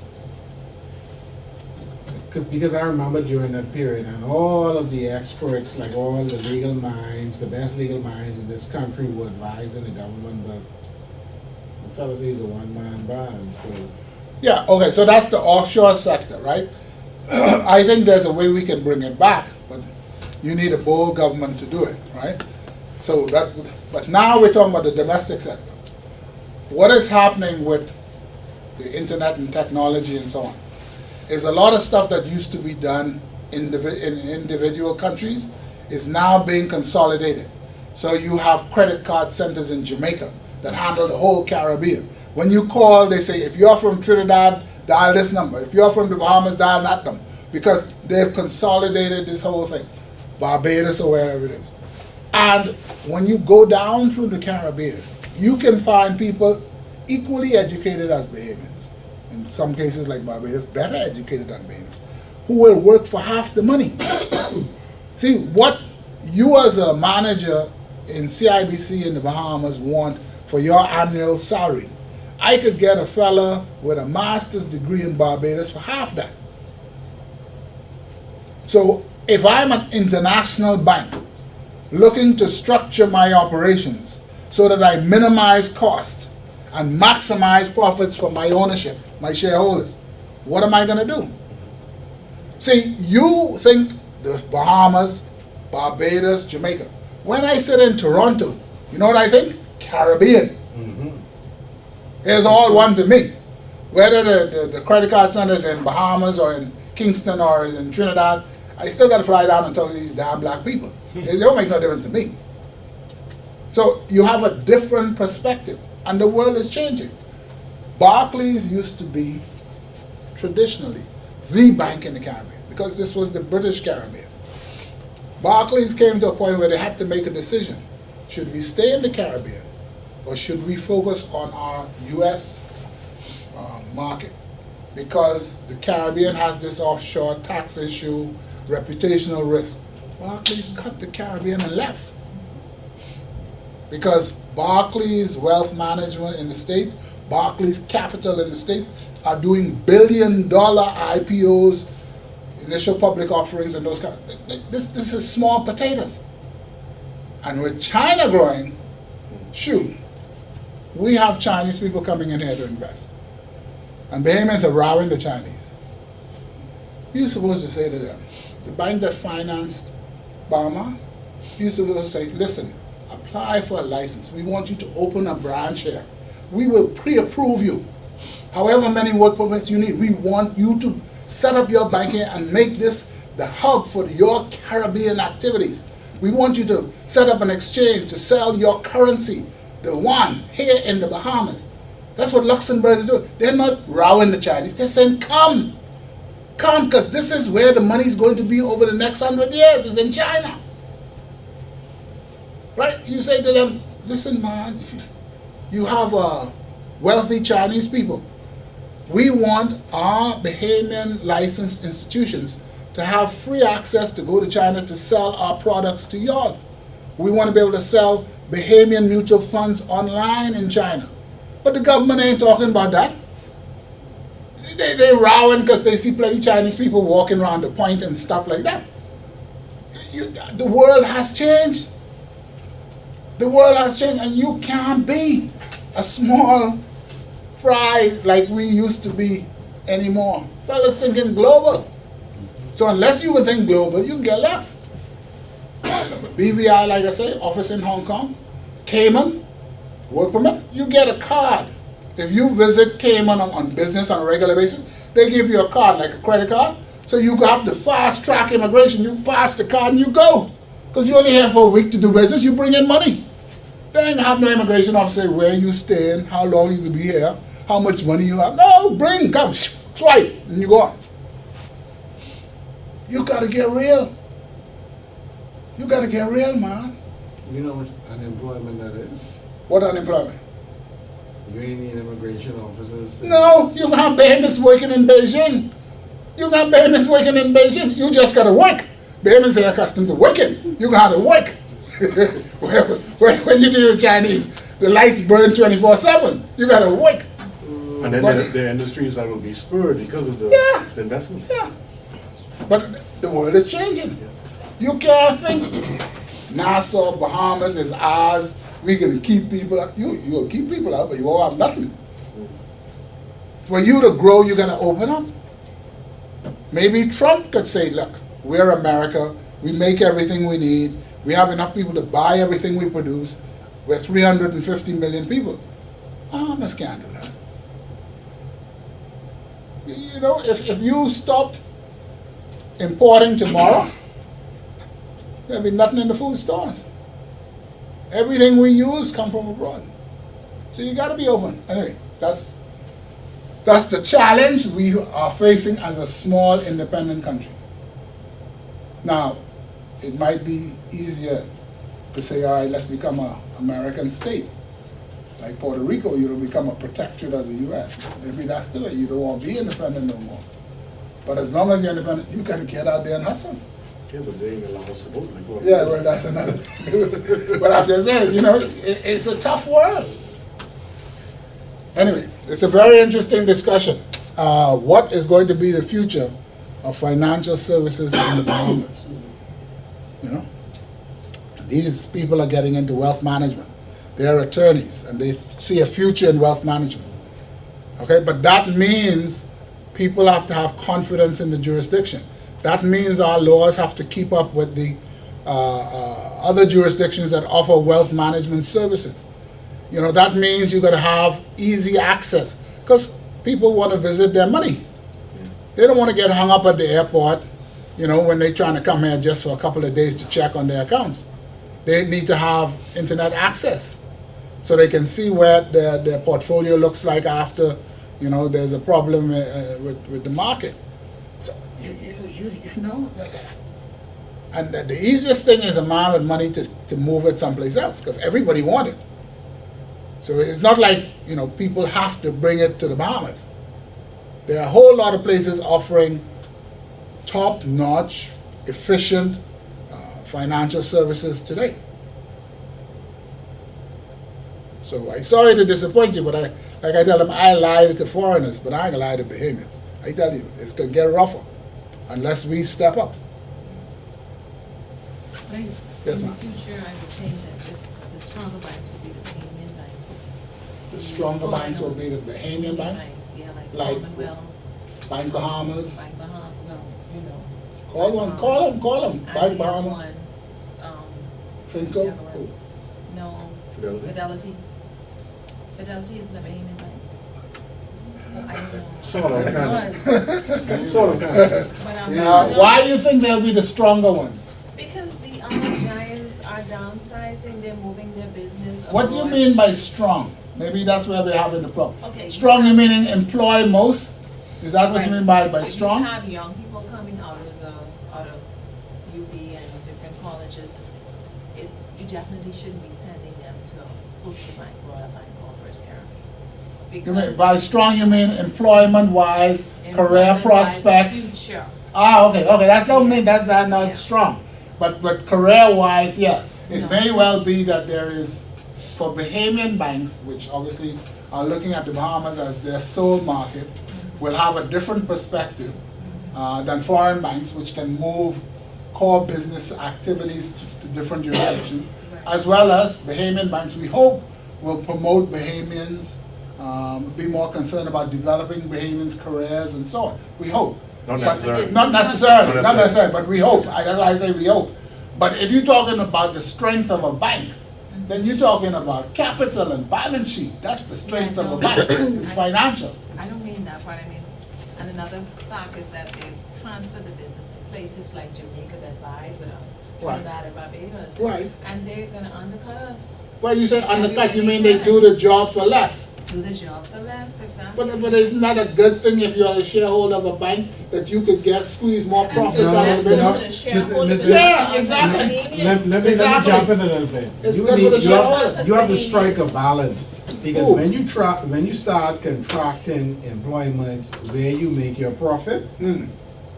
Because I remember during that period, and all of the experts, like all the legal minds, the best legal minds in this country were advising the government, but the fellow says he's a one-man band, so. Yeah, okay, so that's the offshore sector, right? I think there's a way we can bring it back, but you need a bold government to do it, right? So but now we're talking about the domestic sector. What is happening with the internet and technology and so on is a lot of stuff that used to be done in individual countries is now being consolidated. So you have credit card centers in Jamaica that handle the whole Caribbean. When you call, they say, if you're from Trinidad, dial this number. If you're from the Bahamas, dial that number. Because they've consolidated this whole thing. Barbados or wherever it is. And when you go down through the Caribbean, you can find people equally educated as Bahamians. In some cases like Barbados, better educated than Bahamians, who will work for half the money. See, what you as a manager in CIBC in the Bahamas want for your annual salary, I could get a fella with a master's degree in Barbados for half that. So if I'm an international bank looking to structure my operations so that I minimize cost and maximize profits for my ownership, my shareholders, what am I going to do? See, you think the Bahamas, Barbados, Jamaica. When I sit in Toronto, you know what I think? Caribbean. It's all one to me. Whether the credit card centers in Bahamas or in Kingston or in Trinidad, I still got to fly down and talk to these damn black people. It don't make no difference to me. So you have a different perspective, and the world is changing. Barclays used to be traditionally the bank in the Caribbean because this was the British Caribbean. Barclays came to a point where they had to make a decision. Should we stay in the Caribbean or should we focus on our U.S. market? Because the Caribbean has this offshore tax issue, reputational risk. Barclays cut the Caribbean and left. Because Barclays Wealth Management in the States, Barclays Capital in the States are doing billion-dollar IPOs, initial public offerings, and those kind of, this is small potatoes. And with China growing, shoot, we have Chinese people coming in here to invest. And Bahamians are rowing the Chinese. You're supposed to say to them, the bank that financed Burma, you're supposed to say, listen, apply for a license. We want you to open a branch here. We will pre-approve you. However many work permits you need, we want you to set up your bank here and make this the hub for your Caribbean activities. We want you to set up an exchange to sell your currency, the yuan, here in the Bahamas. That's what Luxembourg is doing. They're not rowing the Chinese. They're saying, come, because this is where the money is going to be over the next 100 years, is in China. Right? You say to them, listen, man, you have wealthy Chinese people. We want our Bahamian licensed institutions to have free access to go to China to sell our products to y'all. We want to be able to sell Bahamian mutual funds online in China. But the government ain't talking about that. They rowing because they see plenty Chinese people walking around the point and stuff like that. The world has changed. The world has changed, and you can't be a small fry like we used to be anymore. Fellas thinking global. So unless you would think global, you can get left. BVI, like I say, office in Hong Kong, Cayman, work permit, you get a card. If you visit Cayman on business on a regular basis, they give you a card, like a credit card. So you have the fast track immigration, you pass the card and you go. Because you're only here for a week to do business, you bring in money. They ain't have no immigration officer where you staying, how long you will be here, how much money you have. No, bring, come, swipe, and you go on. You gotta get real. You gotta get real, man. You know what unemployment that is? What unemployment? You ain't need immigration officers. No, you can have Bahamians working in Beijing. You got Bahamians working in Beijing. You just gotta work. Bahamians are accustomed to working. You gotta work. when you deal with Chinese, the lights burn 24/7. You gotta work. And then But- the industries that will be spurred because of the Yeah. the investment. Yeah. But the world is changing. You can't think Nassau, Bahamas is ours. We can keep people out. You'll keep people out, but you won't have nothing. For you to grow, you gotta open up. Maybe Trump could say, look, we're America. We make everything we need. We have enough people to buy everything we produce. We're 350 million people. Bahamas can't do that. You know, if you stop importing tomorrow, there'll be nothing in the food stores. Everything we use come from abroad. So you gotta be open. Anyway, that's the challenge we are facing as a small independent country. Now, it might be easier to say, all right, let's become an American state. Like Puerto Rico, you don't become a protectorate of the U.S. Maybe that's the way. You don't want to be independent no more. But as long as you're independent, you got to get out there and hustle. Yeah, but they ain't allow us to vote like what? Yeah, well, that's another thing. But I'm just saying, you know, it's a tough world. Anyway, it's a very interesting discussion. What is going to be the future of financial services in the Bahamas? You know, these people are getting into wealth management. They're attorneys, and they see a future in wealth management. Okay, but that means people have to have confidence in the jurisdiction. That means our laws have to keep up with the other jurisdictions that offer wealth management services. You know, that means you got to have easy access, because people want to visit their money. They don't want to get hung up at the airport, you know, when they're trying to come here just for a couple of days to check on their accounts. They need to have internet access so they can see where their portfolio looks like after, you know, there's a problem with the market. So, you know, and the easiest thing is a man with money to move it someplace else, because everybody wants it. So it's not like, you know, people have to bring it to the Bahamas. There are a whole lot of places offering top-notch, efficient financial services today. So I'm sorry to disappoint you, but like I tell them, I lie to foreigners, but I ain't gonna lie to Bahamians. I tell you, it's gonna get rougher unless we step up. Right. Yes, In ma'am. the future, I would think that just the stronger banks would be the Bahamian banks. The stronger banks will be the Bahamian banks, Yeah, Like Commonwealth, Bank Bahamas. Bank Bahamas, well, you know. Call Bank them. And Bank the other Bahamas, one, Finco. the other one. No, Fidelity? Fidelity. Fidelity isn't a Bahamian bank. I don't know. Sort of, kind It of. was, Sort of, kind of. but I'm Now, not. why do you think they'll be the stronger ones? Because the giants are downsizing, they're moving their business abroad. What do you mean by strong? Maybe that's where we're having the problem. Okay. Strong, you meaning employ most? Is that what you mean by If strong? you have young people coming out of UB and different colleges, you definitely shouldn't be sending them to Scotiabank, Royal Bank, or First Caribbean. You mean, Because by strong, you mean employment-wise, career employment-wise, prospects? future. Okay, that's not mean, that's not Yeah. strong. But career-wise, yeah, it No. may well be that there is, for Bahamian banks, which obviously are looking at the Bahamas as their sole market, will have a different perspective than foreign banks, which can move core business activities to different jurisdictions, as well as Bahamian banks, we hope, will promote Bahamians, be more concerned about developing Bahamians' careers and so on. We hope. Not But- necessarily. Not necessarily, Not not necessarily. necessarily, but we hope. That's why I say we hope. But if you're talking about the strength of a bank, then you're talking about capital and balance sheet. That's the strength of a bank. It's financial. I don't mean that, but I mean, and another fact is that they've transferred the business to places like Jamaica that vied with us, Right. Trinidad and Barbados. Right. And they're gonna undercut us, Well, you say undercut, you mean they do the job for less. do the job for less, exactly. But isn't that a good thing if you're a shareholder of a bank, that you could squeeze more profits No, out of the no. business? Mr. Yeah, exactly. Let me Exactly. jump in a little bit. It's You good for need- the you have- shareholder. You have to strike a balance Because Ooh. when you start contracting employment where you make your profit,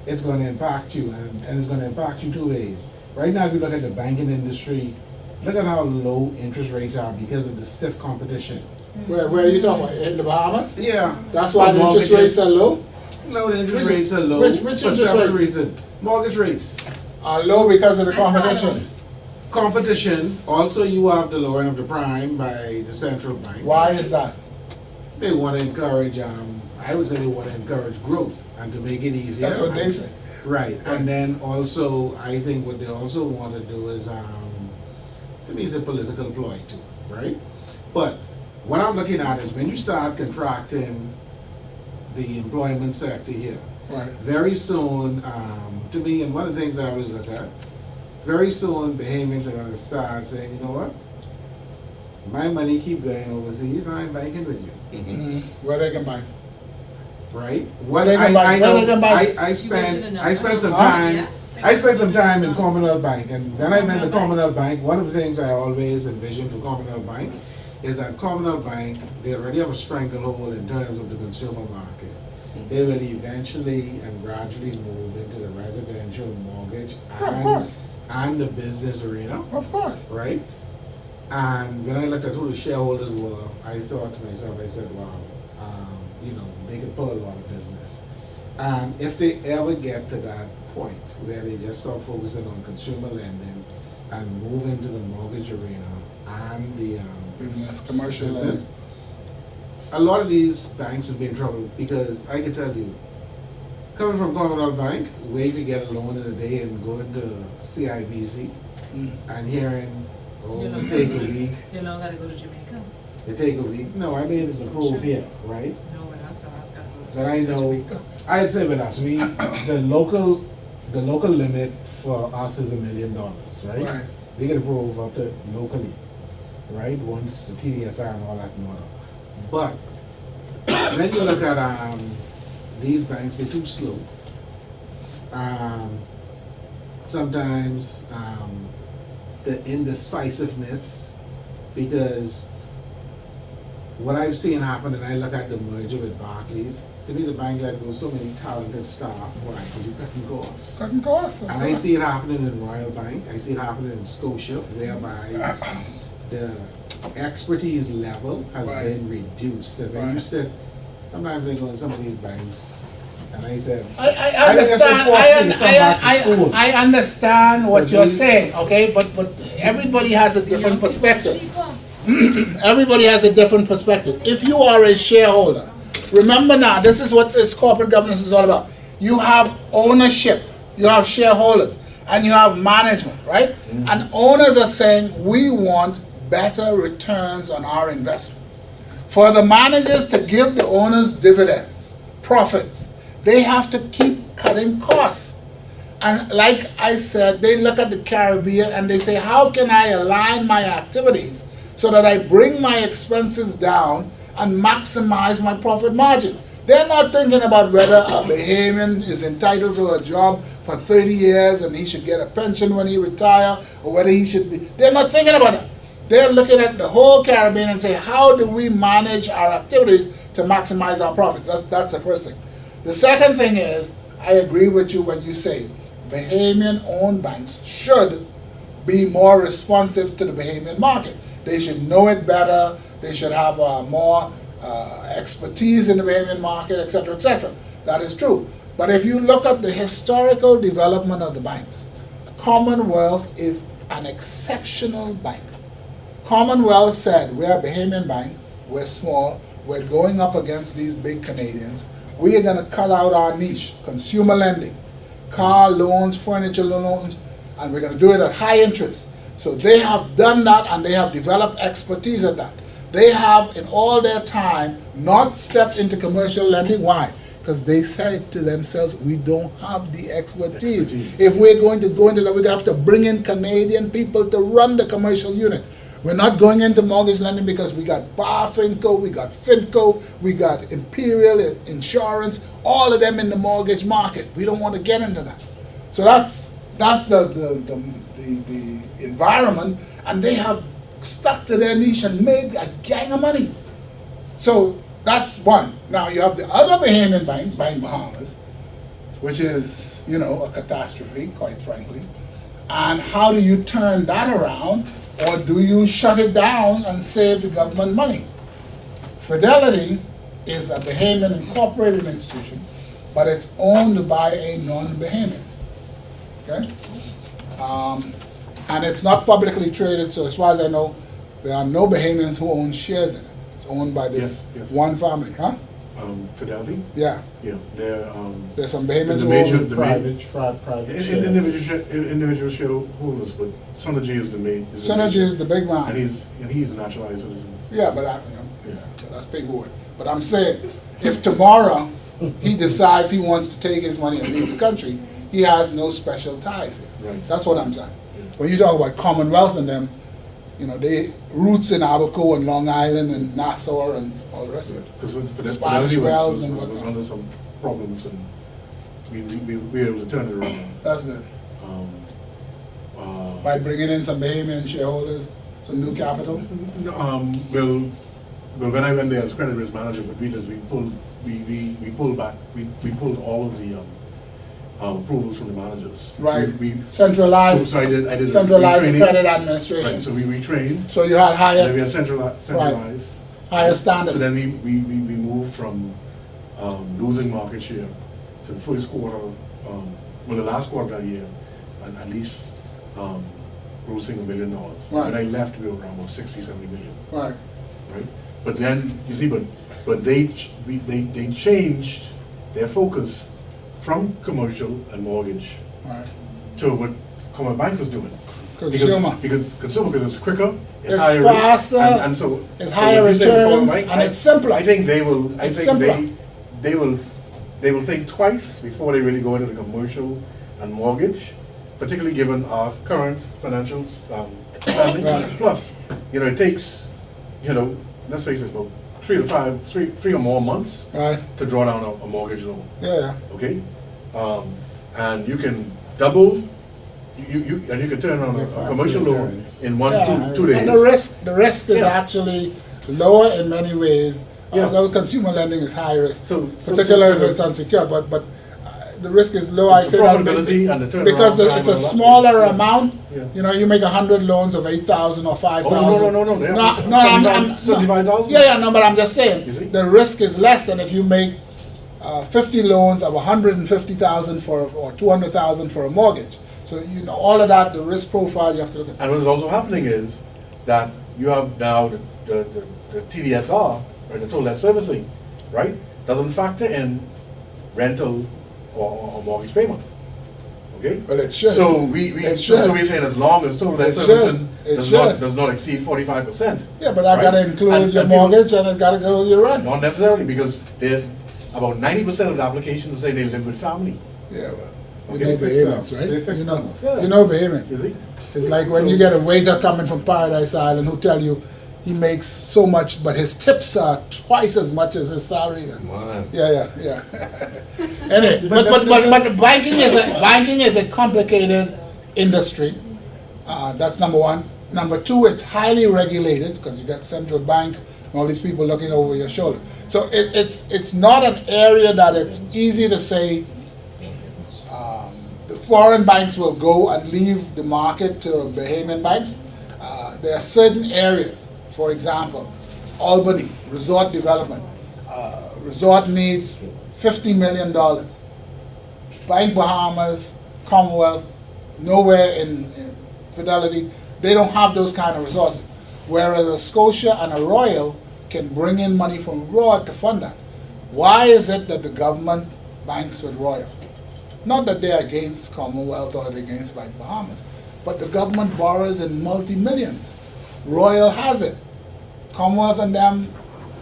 it's going to impact you, and it's going to impact you two ways. Right now, if you look at the banking industry, look at how low interest rates are because of the stiff competition. Where are you talking about? In the Bahamas? Yeah, That's why the interest rates are low? no, the interest Which- rates are low which for interest several rates? reasons. Mortgage rates, Are low because of the competition. competition. Also, you have the lowering of the prime by the central bank. Why is that? They want to encourage. I would say they want to encourage growth and to make it easier. That's what they say. Right, and then also, I think what they also want to do is, to me, it's a political ploy too, right? But what I'm looking at is when you start contracting the employment sector here, Right. very soon, to me, and one of the things I always look at, very soon Bahamians are going to start saying, you know what? My money keep going overseas, I'm banking with you, Where they can buy? right? Where they can buy? Where they can buy? I spent some Huh? time. Yes. I spent some time in Commonwealth Bank, and when I met the Commonwealth Bank, one of the things I always envisioned for Commonwealth Bank is that Commonwealth Bank, they already have a stranglehold in terms of the consumer market. They will eventually and gradually move into the residential mortgage Of course. and the business arena, Of course. right? And when I looked at who the shareholders were, I thought to myself, I said, wow, they could pull a lot of business. And if they ever get to that point where they just start focusing on consumer lending and move into the mortgage arena and the Business, commercial business, a lot of these banks will be in trouble because I can tell you, coming from Commonwealth Bank, where you could get a loan in a day and go into CIBC and hearing, oh, You know. it take a week, You know, gotta go to Jamaica. it take a week. No, I mean it's approved here, right? No, when I saw us gotta go. So I know, Jamaica. I'd say with us, the local limit for us is $1 million, right? Right. We get approved up to locally, right? Once the TDSR and all that in order. But when you look at these banks, they're too slow. Sometimes the indecisiveness, because what I've seen happen, and I look at the merger with Barclays, to me the bank let go so many talented staff. Why? Because you cutting costs. Cutting costs. of And I course. see it happening in Royal Bank, I see it happening in Scotia, whereby the expertise level has Right. been reduced. And when you Right. sit, sometimes I go in some of these banks, and I said, I I think that's understand. been forced me to come back to school. I understand what But you're these- saying, okay, but everybody has a different perspective. Everybody has a different perspective. If you are a shareholder, remember now, this is what this corporate governance is all about. You have ownership, you have shareholders, and you have management, right? And owners are saying, we want better returns on our investment. For the managers to give the owners dividends, profits, they have to keep cutting costs. And like I said, they look at the Caribbean and they say, how can I align my activities so that I bring my expenses down and maximize my profit margin? They're not thinking about whether a Bahamian is entitled to a job for 30 years and he should get a pension when he retire, or whether he should be. They're not thinking about it. They're looking at the whole Caribbean and say, how do we manage our activities to maximize our profits? That's the first thing. The second thing is, I agree with you when you say Bahamian-owned banks should be more responsive to the Bahamian market. They should know it better. They should have more expertise in the Bahamian market, etc., etc. That is true. But if you look at the historical development of the banks, Commonwealth is an exceptional bank. Commonwealth said, we're a Bahamian bank, we're small, we're going up against these big Canadians. We are going to cut out our niche, consumer lending, car loans, furniture loans, and we're going to do it at high interest. So they have done that and they have developed expertise at that. They have, in all their time, not stepped into commercial lending. Why? Because they said to themselves, we don't have the expertise. If we're going to go into that, we're going to have to bring in Canadian people to run the commercial unit. We're not going into mortgage lending because we got BarFinco, we got Finco, we got Imperial Insurance, all of them in the mortgage market. We don't want to get into that. So that's the environment, and they have stuck to their niche and made a gang of money. So that's one. Now you have the other Bahamian bank, Bank Bahamas, which is, you know, a catastrophe, quite frankly. And how do you turn that around, or do you shut it down and save the government money? Fidelity is a Bahamian incorporated institution, but it's owned by a non-Bahamian. Okay? And it's not publicly traded, so as far as I know, there are no Bahamians who own shares in it. It's owned by this Yes. one family, huh? Fidelity, Yeah. yeah, they're, There's some Bahamians the who major, own. the Private, private shares. individual shareholders, but Synergy is the main. Synergy is the big man. And he's a naturalized citizen. Yeah, but so that's big word. But I'm saying, if tomorrow he decides he wants to take his money and leave the country, he has no special ties here. Right. That's what I'm saying. When you talk about Commonwealth and them, you know, they roots in Abaco and Long Island and Nassau and all the rest of it. Because Spanish Fidelity wells was and was whatnot. under some problems, and we were able to turn it around. That's good. By bringing in some Bahamian shareholders, some new capital. Well, when I went there as credit risk manager with Readers, we pulled back, we pulled all of the approvals from the managers. Right. We Centralized. So I did Centralized retraining. credit administration. Right, so we retrained, So you had and then we higher, had centralized. higher standards. So then we moved from losing market share to the first quarter, the last quarter of that year, and at least grossing $1 million. Right. When I left, we were around about 60-70 million. Right. Right? But then, you see, but they changed their focus from commercial and mortgage Right. to what Common Bank was doing. Consumer. Because it's quicker, it's It's higher risk, faster, and so it's so higher when you say Common returns, Bank, and it's simpler. I think they will. I It's think simpler. they will think twice before they really go into the commercial and mortgage, particularly given our current financial standing. Right. Plus, you know, it takes, you know, let's face it, about 3 or more months Right. to draw down a mortgage loan. Yeah. Okay, and you can double. You can turn on a commercial loan returns. in 1 Yeah. 2 days. And the risk is Yeah. actually lower in many ways. Yeah. Although consumer lending is high risk, So- particularly so- if it's unsecured. But the risk is low. I The say that profitability and the turnaround because time it's a are a lot smaller less. amount. Yeah. You know, you make 100 loans of 8,000 or 5,000. Oh, no. They have No, I'm 75,000? Yeah, no, but I'm just You see? saying the risk is less than if you make 50 loans of 150,000 or 200,000 for a mortgage. So you know all of that, the risk profile you have to look at. And what's also happening is that you have now the TDSR, right, the total debt servicing, right, doesn't factor in rental or mortgage payment. Okay? Well, it should. So It should. so we're saying as long as total debt It should. servicing It does should. not exceed 45%. Yeah, but that gotta include your mortgage and it gotta include your rent. Not necessarily, because there's about 90% of the applications say they live with family. Yeah, well, you Okay, know fix Bahamians, them. right? They fix You know, them. Yeah. you know Bahamians. You see? It's like when you get a waiter coming from Paradise Island who tell you he makes so much, but his tips are twice as much as his salary. Man. Yeah. Anyway, but banking is a complicated industry. That's number one. Number two, it's highly regulated because you got central bank and all these people looking over your shoulder. So it's not an area that it's easy to say the foreign banks will go and leave the market to Bahamian banks. There are certain areas, for example, Albany, resort development. Resort needs $50 million. Bank Bahamas, Commonwealth, nowhere in Fidelity, they don't have those kind of resources. Whereas a Scotia and a Royal can bring in money from abroad to fund that. Why is it that the government banks with Royal? Not that they're against Commonwealth or they're against Bank Bahamas, but the government borrows in multi-millions. Royal has it. Commonwealth and them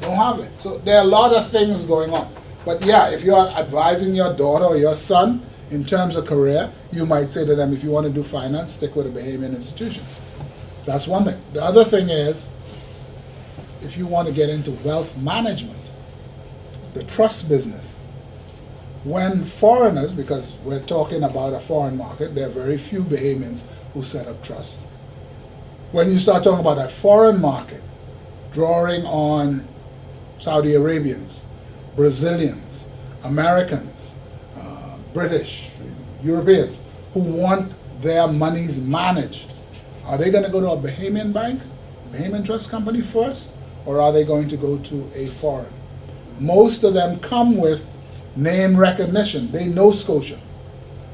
don't have it. So there are a lot of things going on. But yeah, if you're advising your daughter or your son in terms of career, you might say to them, if you want to do finance, stick with a Bahamian institution. That's one thing. The other thing is, if you want to get into wealth management, the trust business, when foreigners, because we're talking about a foreign market, there are very few Bahamians who set up trusts. When you start talking about a foreign market, drawing on Saudi Arabians, Brazilians, Americans, British, Europeans, who want their monies managed. Are they going to go to a Bahamian bank, Bahamian trust company first, or are they going to go to a foreign? Most of them come with name recognition. They know Scotia.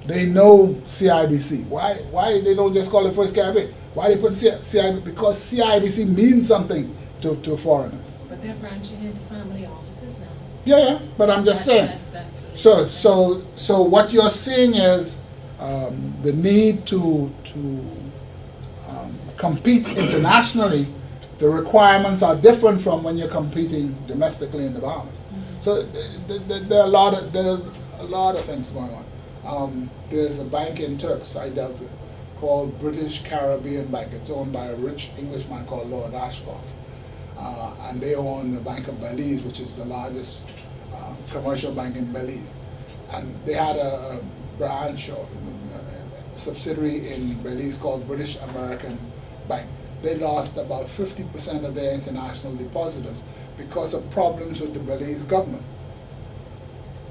They know CIBC. Why they don't just call it First Caribbean? Why they put CIBC? Because CIBC means something to foreigners. But they're branching into family offices now. Yeah, but I'm just saying. That's So what you're seeing is the need to compete internationally. The requirements are different from when you're competing domestically in the Bahamas. So there are a lot of things going on. There's a bank in Turks I dealt with called British Caribbean Bank. It's owned by a rich Englishman called Lord Ashcroft. And they own the Bank of Belize, which is the largest commercial bank in Belize. And they had a branch or subsidiary in Belize called British American Bank. They lost about 50% of their international depositors because of problems with the Belize government.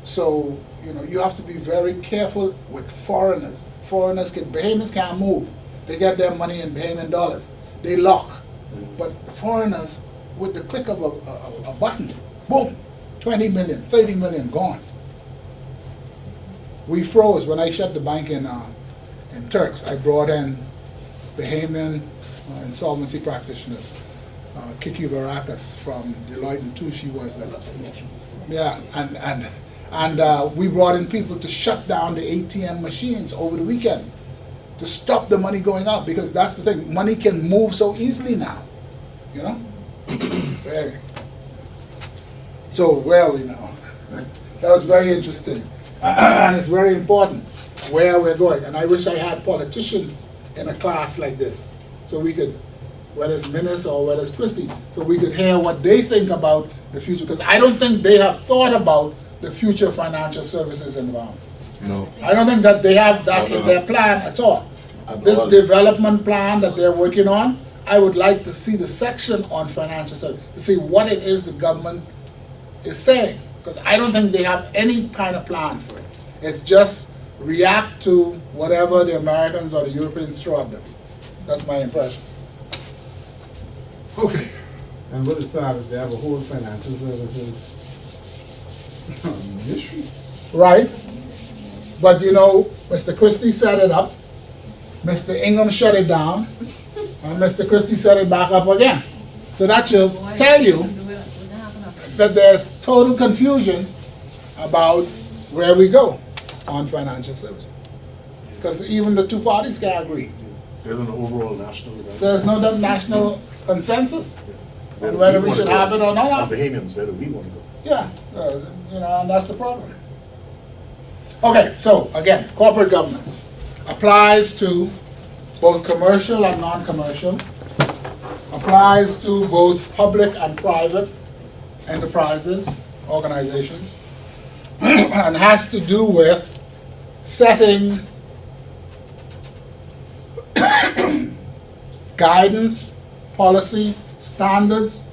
So, you have to be very careful with foreigners. Bahamians can't move. They get their money in Bahamian dollars. They lock. But foreigners, with the click of a button, boom, 20 million, 30 million gone. We froze when I shut the bank in Turks. I brought in Bahamian insolvency practitioners. Kiki Varakas from Deloitte & Touche was that. Yeah, and we brought in people to shut down the ATM machines over the weekend to stop the money going out, because that's the thing. Money can move so easily now, Very. So where are we now? That was very interesting. And it's very important where we're going. And I wish I had politicians in a class like this, so we could, whether it's Minnis or whether it's Christie, so we could hear what they think about the future. Because I don't think they have thought about the future of financial services in the Bahamas. No. I don't think that they have that in their plan at all. This development plan that they're working on, I would like to see the section on financial services, to see what it is the government is saying. Because I don't think they have any kind of plan for it. It's just react to whatever the Americans or the Europeans throw at them. That's my impression. Okay. And what is sad is they have a whole financial services ministry. Right. But Mr. Christie set it up, Mr. Ingham shut it down, and Mr. Christie set it back up again. So that should tell you that there's total confusion about where we go on financial services. Because even the two parties can't agree. There's an overall national event. There's no national consensus on whether we should have it or not. Bahamians, where do we want to go? Yeah, and that's the problem. Okay, so again, corporate governance applies to both commercial and non-commercial, applies to both public and private enterprises, organizations, and has to do with setting guidance, policy, standards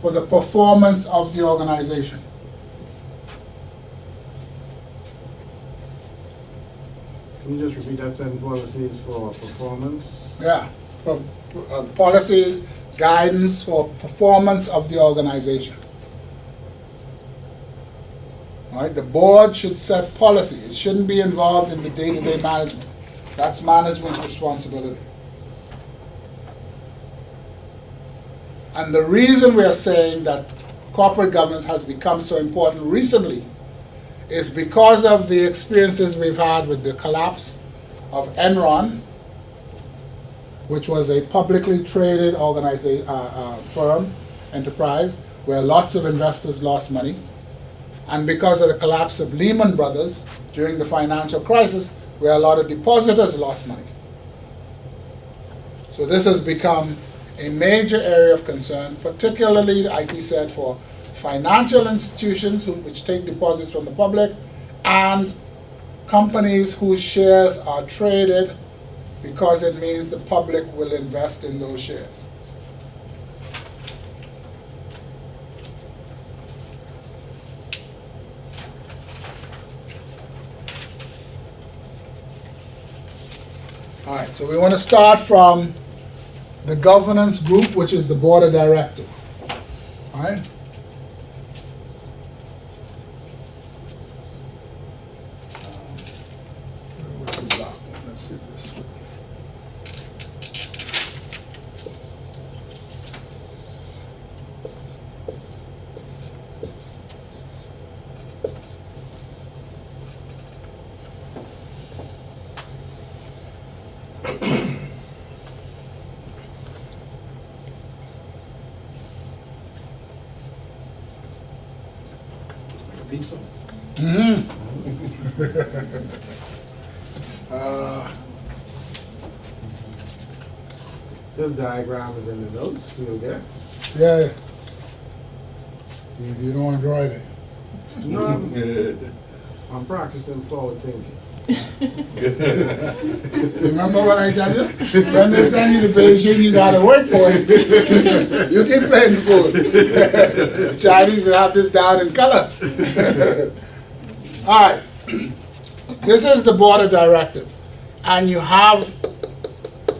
for the performance of the organization. Can you just repeat that? Setting policies for performance? Yeah, policies, guidance for performance of the organization. All right, the board should set policy. It shouldn't be involved in the day-to-day management. That's management's responsibility. And the reason we are saying that corporate governance has become so important recently is because of the experiences we've had with the collapse of Enron, which was a publicly traded firm, enterprise, where lots of investors lost money, and because of the collapse of Lehman Brothers during the financial crisis, where a lot of depositors lost money. So this has become a major area of concern, particularly, like we said, for financial institutions which take deposits from the public, and companies whose shares are traded, because it means the public will invest in those shares. All right, so we want to start from the governance group, which is the board of directors. All right? Where's the document? Let's see this one. Pizza. This diagram is in the notes, you'll get. Yeah. You don't want to draw it. No, I'm practicing forward thinking. Remember what I tell you? When they send you the Beijing, you gotta work for it. You keep playing the fool. The Chinese will have this down in color. All right. This is the board of directors. And you have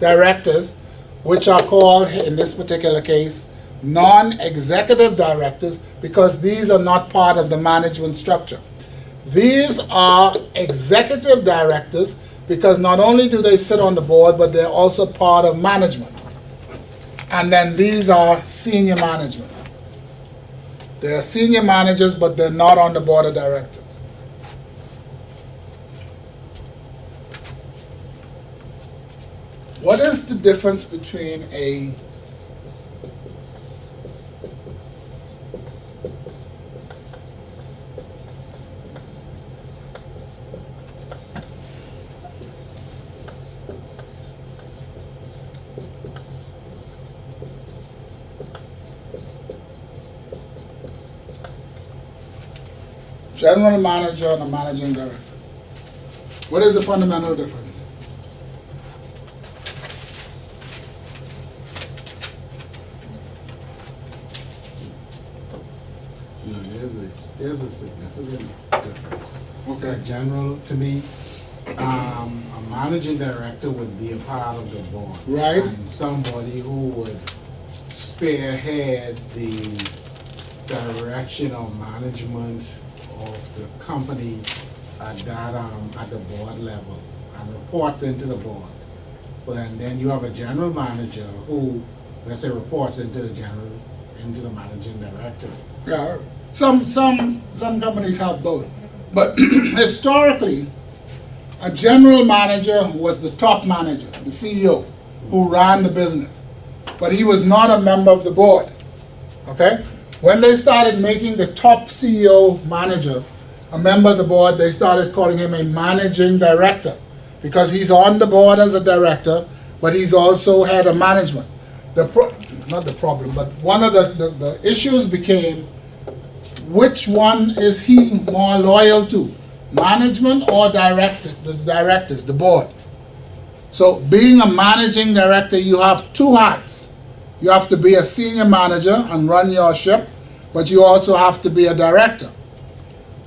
directors, which are called, in this particular case, non-executive directors, because these are not part of the management structure. These are executive directors because not only do they sit on the board, but they're also part of management. And then these are senior management. They're senior managers, but they're not on the board of directors. What is the difference between a general manager and a managing director? What is the fundamental difference? No, there's a significant difference. Okay. General, to me, a managing director would be a part of the board. Right. And somebody who would spearhead the direction or management of the company at that, at the board level and reports into the board. And then you have a general manager who, let's say, reports into the managing director. Yeah, some companies have both. But historically, a general manager was the top manager, the CEO, who ran the business. But he was not a member of the board. Okay? When they started making the top CEO manager a member of the board, they started calling him a managing director because he's on the board as a director, but he's also head of management. Not the problem, but one of the issues became, which one is he more loyal to? Management or directors, the board? So being a managing director, you have two hats. You have to be a senior manager and run your ship, but you also have to be a director.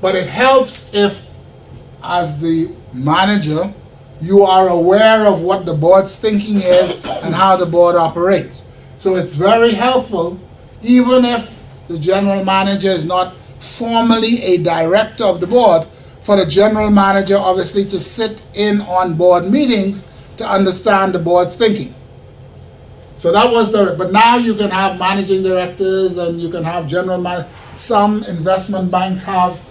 But it helps if, as the manager, you are aware of what the board's thinking is and how the board operates. So it's very helpful, even if the general manager is not formally a director of the board, for the general manager obviously to sit in on board meetings to understand the board's thinking. So that was but now you can have managing directors and you can have some investment banks have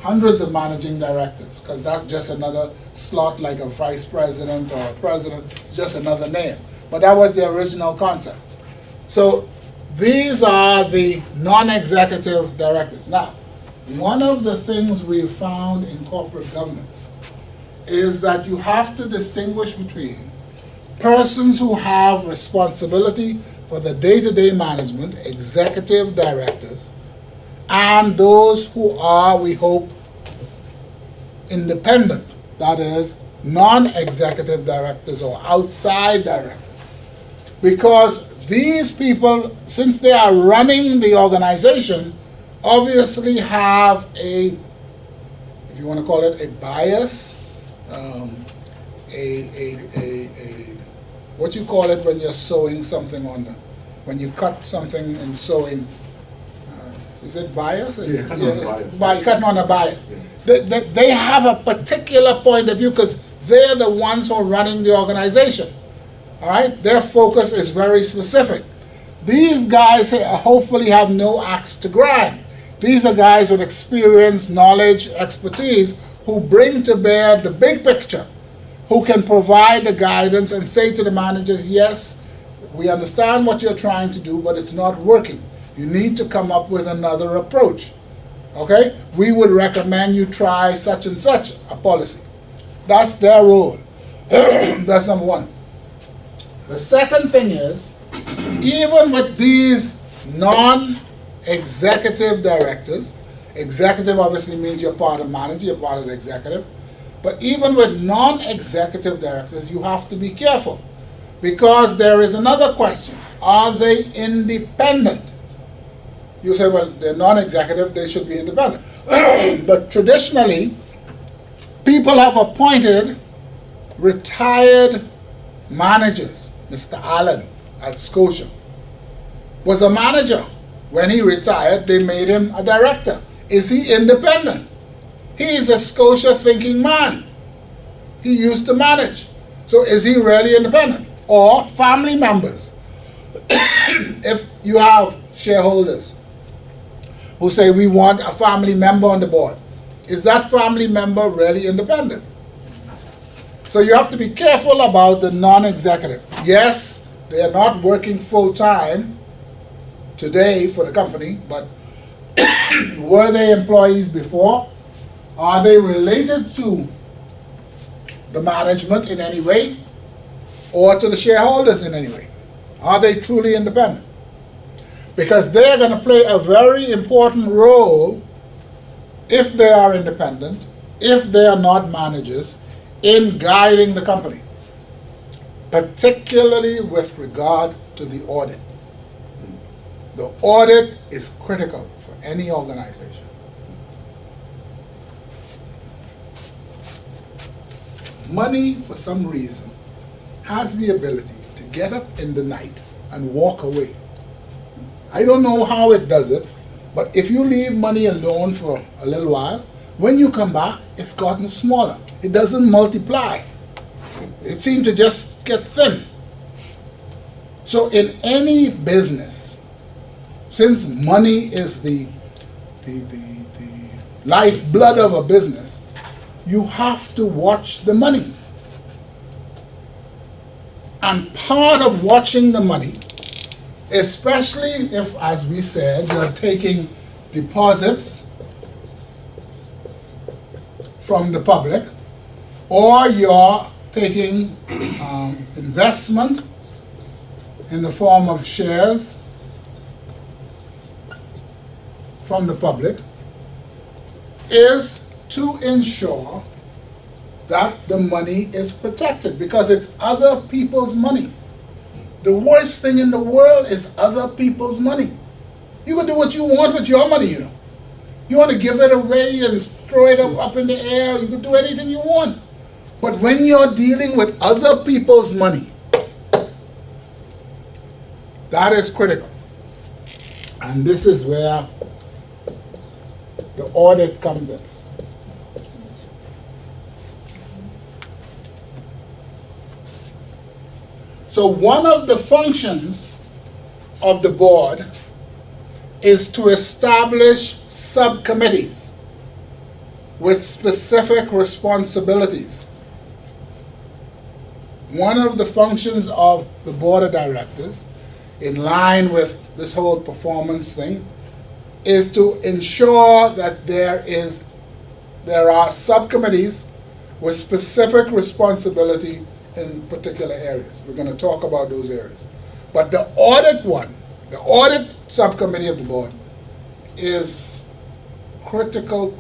hundreds of managing directors, because that's just another slot like a vice president or a president. It's just another name. But that was the original concept. So these are the non-executive directors. Now, one of the things we've found in corporate governance is that you have to distinguish between persons who have responsibility for the day-to-day management, executive directors, and those who are, we hope, independent, that is, non-executive directors or outside directors. Because these people, since they are running the organization, obviously have a, if you want to call it a bias, what you call it when you're sewing something on the, when you cut something and sewing, is it bias? Yeah, cutting on a bias. Cutting on a bias. Yeah. They have a particular point of view because they're the ones who are running the organization. All right? Their focus is very specific. These guys hopefully have no axe to grind. These are guys with experience, knowledge, expertise who bring to bear the big picture, who can provide the guidance and say to the managers, yes, we understand what you're trying to do, but it's not working. You need to come up with another approach. Okay? We would recommend you try such and such a policy. That's their role. That's number one. The second thing is, even with these non-executive directors, executive obviously means you're part of management, you're part of the executive, but even with non-executive directors, you have to be careful because there is another question. Are they independent? You say, well, they're non-executive, they should be independent. But traditionally, people have appointed retired managers. Mr. Allen at Scotia was a manager. When he retired, they made him a director. Is he independent? He is a Scotia thinking man. He used to manage. So is he really independent? Or family members. If you have shareholders who say we want a family member on the board, is that family member really independent? So you have to be careful about the non-executive. Yes, they are not working full-time today for the company, but were they employees before? Are they related to the management in any way or to the shareholders in any way? Are they truly independent? Because they're going to play a very important role if they are independent, if they are not managers, in guiding the company, particularly with regard to the audit. The audit is critical for any organization. Money, for some reason, has the ability to get up in the night and walk away. I don't know how it does it, but if you leave money alone for a little while, when you come back, it's gotten smaller. It doesn't multiply. It seems to just get thin. So in any business, since money is the lifeblood of a business, you have to watch the money. And part of watching the money, especially if, as we said, you're taking deposits from the public, or you're taking investment in the form of shares from the public, is to ensure that the money is protected because it's other people's money. The worst thing in the world is other people's money. You can do what you want with your money, you know. You want to give it away and throw it up in the air, you can do anything you want. But when you're dealing with other people's money, that is critical. And this is where the audit comes in. So one of the functions of the board is to establish subcommittees with specific responsibilities. One of the functions of the board of directors, in line with this whole performance thing, is to ensure that there are subcommittees with specific responsibility in particular areas. We're going to talk about those areas. But the audit one, the audit subcommittee of the board is critical.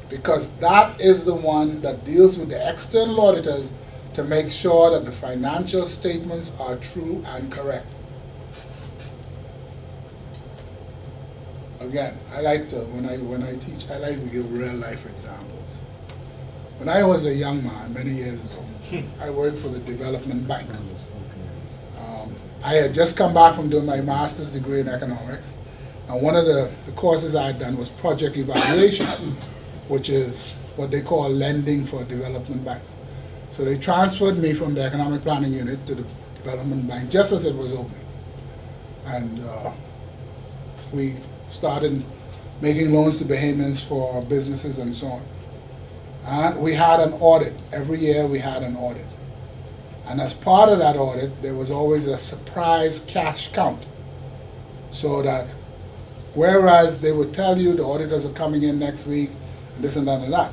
Because that is the one that deals with the external auditors to make sure that the financial statements are true and correct. Again, I like to, when I teach, I like to give real life examples. When I was a young man, many years ago, I worked for the Development Bank. I had just come back from doing my master's degree in economics, and one of the courses I had done was project evaluation, which is what they call lending for development banks. So they transferred me from the economic planning unit to the development bank just as it was opening. And we started making loans to Bahamians for businesses and so on. And we had an audit. Every year we had an audit. And as part of that audit, there was always a surprise cash count. So that whereas they would tell you the auditors are coming in next week, and this and that and that,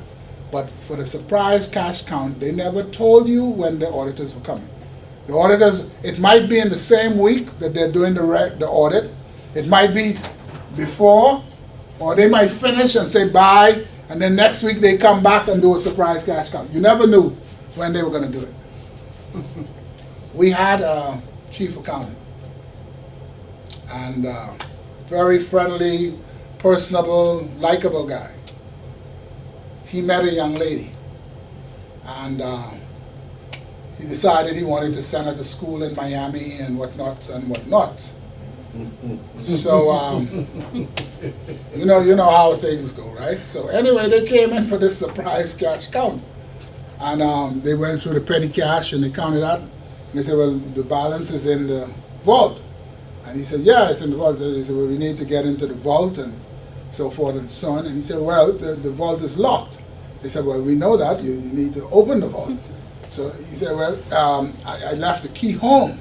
but for the surprise cash count, they never told you when the auditors were coming. The auditors, it might be in the same week that they're doing the audit. It might be before, or they might finish and say bye, and then next week they come back and do a surprise cash count. You never knew when they were going to do it. We had a chief accountant, and very friendly, personable, likable guy. He met a young lady, and he decided he wanted to send her to school in Miami and whatnots and whatnots. So, you know how things go, right? So anyway, they came in for this surprise cash count. And they went through the petty cash and they counted out. And they said, well, the balance is in the vault. And he said, yeah, it's in the vault. They said, well, we need to get into the vault and so forth and so on. And he said, well, the vault is locked. They said, well, we know that. You need to open the vault. So he said, well, I left the key home.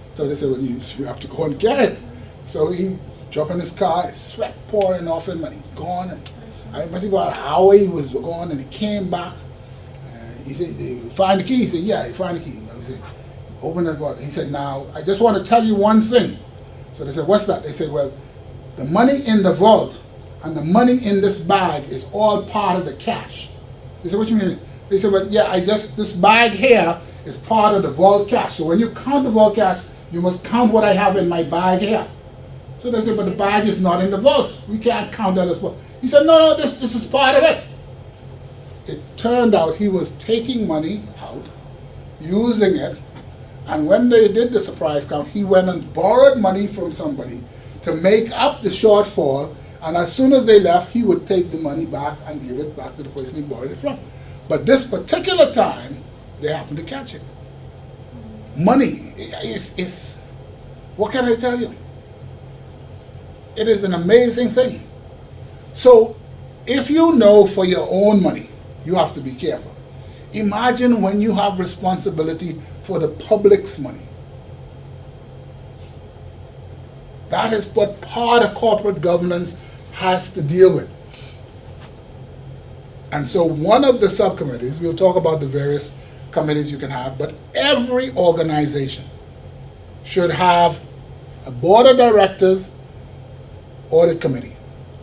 So they said, well, you have to go and get it. So he jumped in his car, sweat pouring off him, and he's gone. And I must see about an hour he was gone, and he came back. He said, find the key? He said, yeah, find the key. I said, open the vault. He said, now, I just want to tell you one thing. So they said, what's that? They said, well, the money in the vault and the money in this bag is all part of the cash. They said, what you mean? They said, well, yeah, this bag here is part of the vault cash. So when you count the vault cash, you must count what I have in my bag here. So they said, but the bag is not in the vault. We can't count that as well. He said, no, this is part of it. It turned out he was taking money out, using it, and when they did the surprise count, he went and borrowed money from somebody to make up the shortfall, and as soon as they left, he would take the money back and give it back to the person he borrowed it from. But this particular time, they happened to catch him. Money is what can I tell you? It is an amazing thing. So, if you know for your own money, you have to be careful. Imagine when you have responsibility for the public's money. That is what part of corporate governance has to deal with. And so one of the subcommittees, we'll talk about the various committees you can have, but every organization should have a board of directors audit committee.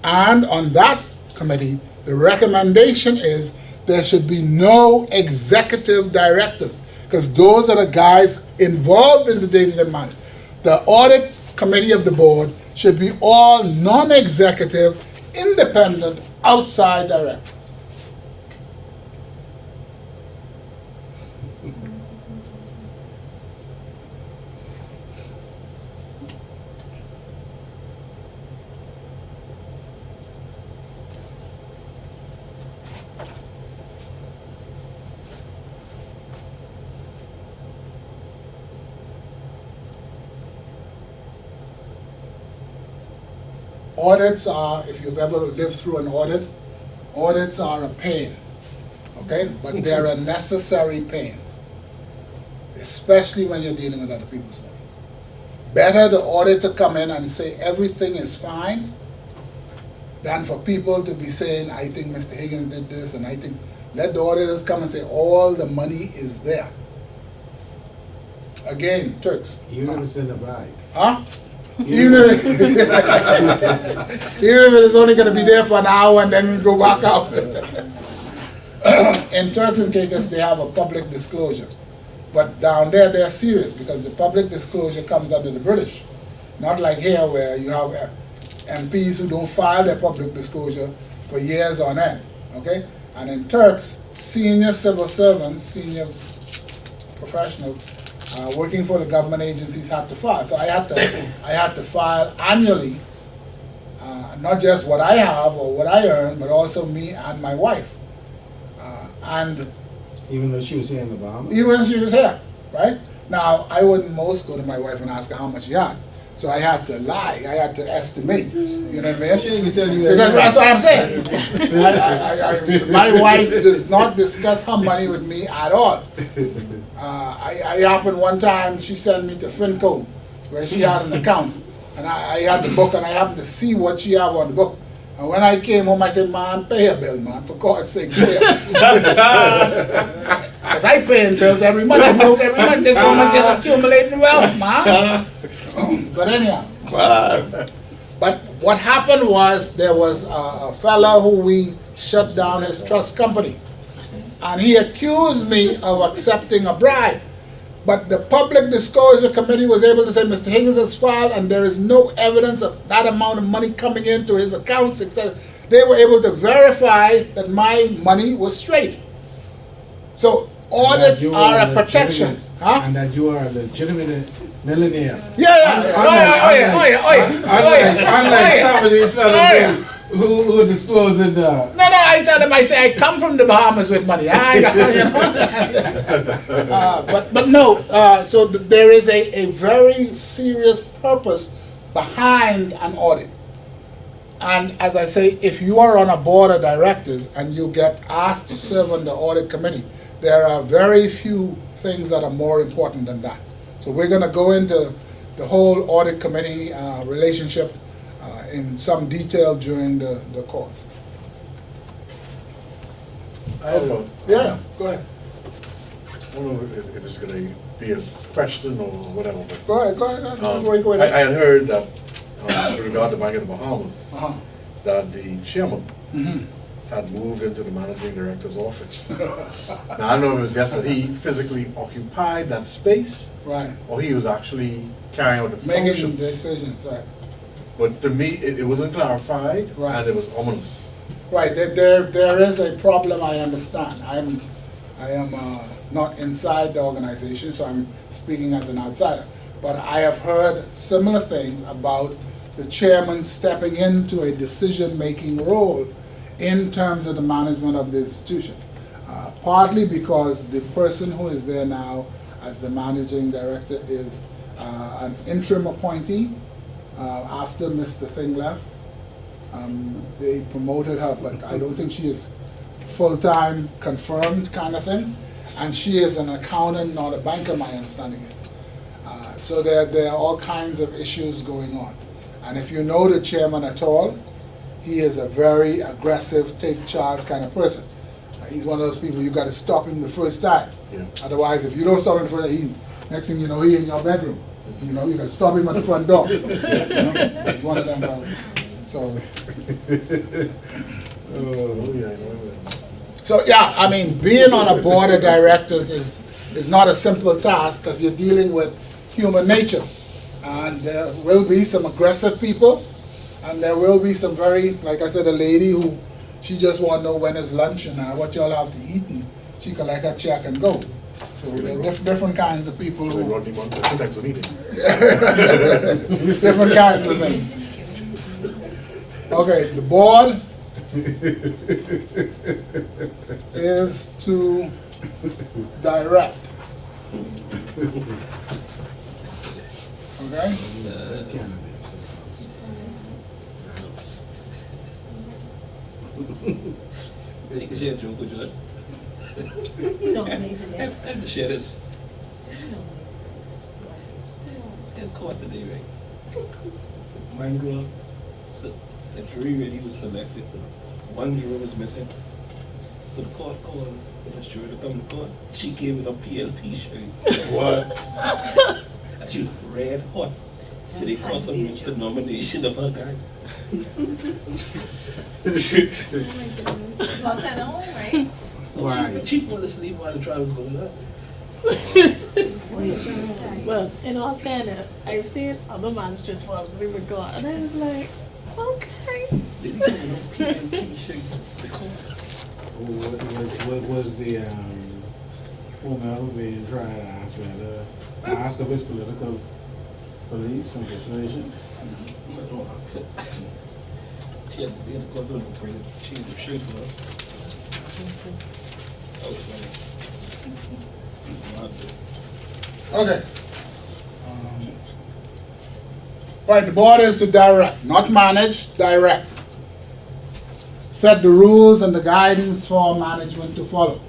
And on that committee, the recommendation is there should be no executive directors, because those are the guys involved in the day-to-day management. The audit committee of the board should be all non-executive, independent, outside directors. Audits are, if you've ever lived through an audit, audits are a pain, okay? But they're a necessary pain, especially when you're dealing with other people's money. Better the auditor come in and say everything is fine than for people to be saying, I think Mr. Higgins did this, and I think, let the auditors come and say all the money is there. Again, Turks. Even if it's in the bag. Huh? Even if it's only going to be there for an hour and then go back out. In Turks and Caicos, they have a public disclosure. But down there, they're serious because the public disclosure comes under the British. Not like here where you have MPs who don't file their public disclosure for years on end. Okay? And in Turks, senior civil servants, senior professionals, working for the government agencies had to file. So I had to file annually, not just what I have or what I earn, but also me and my wife. And Even though she was here in the Bahamas? even when she was here, right? Now, I wouldn't most go to my wife and ask her how much she had. So I had to lie, I had to estimate, you know what I mean? She ain't gonna tell you Because that. that's what I'm saying. My wife does not discuss her money with me at all. I happened one time, she sent me to Finco, where she had an account. And I had the book and I happened to see what she had on the book. And when I came home, I said, man, pay her bill, man, for God's sake, pay her. Because I paying bills every month. I'm broke every month. This woman just accumulating wealth, man. But anyhow. But what happened was there was a fellow who we shut down his trust company. And he accused me of accepting a bribe. But the Public Disclosure Committee was able to say Mr. Higgins has filed and there is no evidence of that amount of money coming into his accounts, etc. They were able to verify that my money was straight. So audits are a protection. Huh? And that you are a legitimate millionaire. Yeah. Unlike some of these fellas who disclosing No, I tell them, I say, I come from the Bahamas with money. But no, so there is a very serious purpose behind an audit. And as I say, if you are on a board of directors and you get asked to serve on the audit committee, there are very few things that are more important than that. So we're going to go into the whole audit committee relationship in some detail during the course. Yeah, go ahead. I don't know if it's gonna be a question or whatever, but Go ahead. Go ahead. I had heard that, with regard to Bank of the Bahamas, Uh-huh. that the chairman Mhm. had moved into the managing director's office. Now, I don't know if it was just that he physically occupied that space, Right. or he was actually carrying out the Making functions. decisions, right. But to me, it wasn't clarified, Right. and it was ominous. Right, there is a problem, I understand. I am not inside the organization, so I'm speaking as an outsider. But I have heard similar things about the chairman stepping into a decision-making role in terms of the management of the institution. Partly because the person who is there now as the managing director is an interim appointee after Mr. Thing left. They promoted her, but I don't think she is full-time confirmed kind of thing. And she is an accountant, not a banker, my understanding is. So there are all kinds of issues going on. And if you know the chairman at all, he is a very aggressive, take charge kind of person. He's one of those people you got to stop him the first time. Yeah. Otherwise, if you don't stop him the first time, next thing you know, he in your bedroom. You know, you got to stop him at the front door. You know? He's one of them brothers. So yeah, I mean, being on a board of directors is not a simple task because you're dealing with human nature. And there will be some aggressive people, and there will be some very, like I said, a lady who, she just want to know when is lunch and what y'all have to eat, and she collect her check and go. So there are different kinds of people who... different kinds of things. Okay, the board is to direct. Okay? You can share a joke with you. You don't need to I have to share this. In court today, right? Mine girl, so the jury really was selected. One juror was missing. So the court called the juror to come to court. She gave it a PLP shirt. What? And she was red hot. So they caused some the nomination of her guy. Well, send home, right? Why? She fell asleep while the trial was going on. Well, in all fairness, I've seen other magistrates fall asleep with God, and I was like, okay. They didn't have enough PLP shirt to court. Was the whomever being tried to ask rather ask of his political beliefs and persuasion? No, she had to go through the bring she had to shoot for us. That was funny. Okay. Right, the board is to direct, not manage, direct. Set the rules and the guidance for management to follow.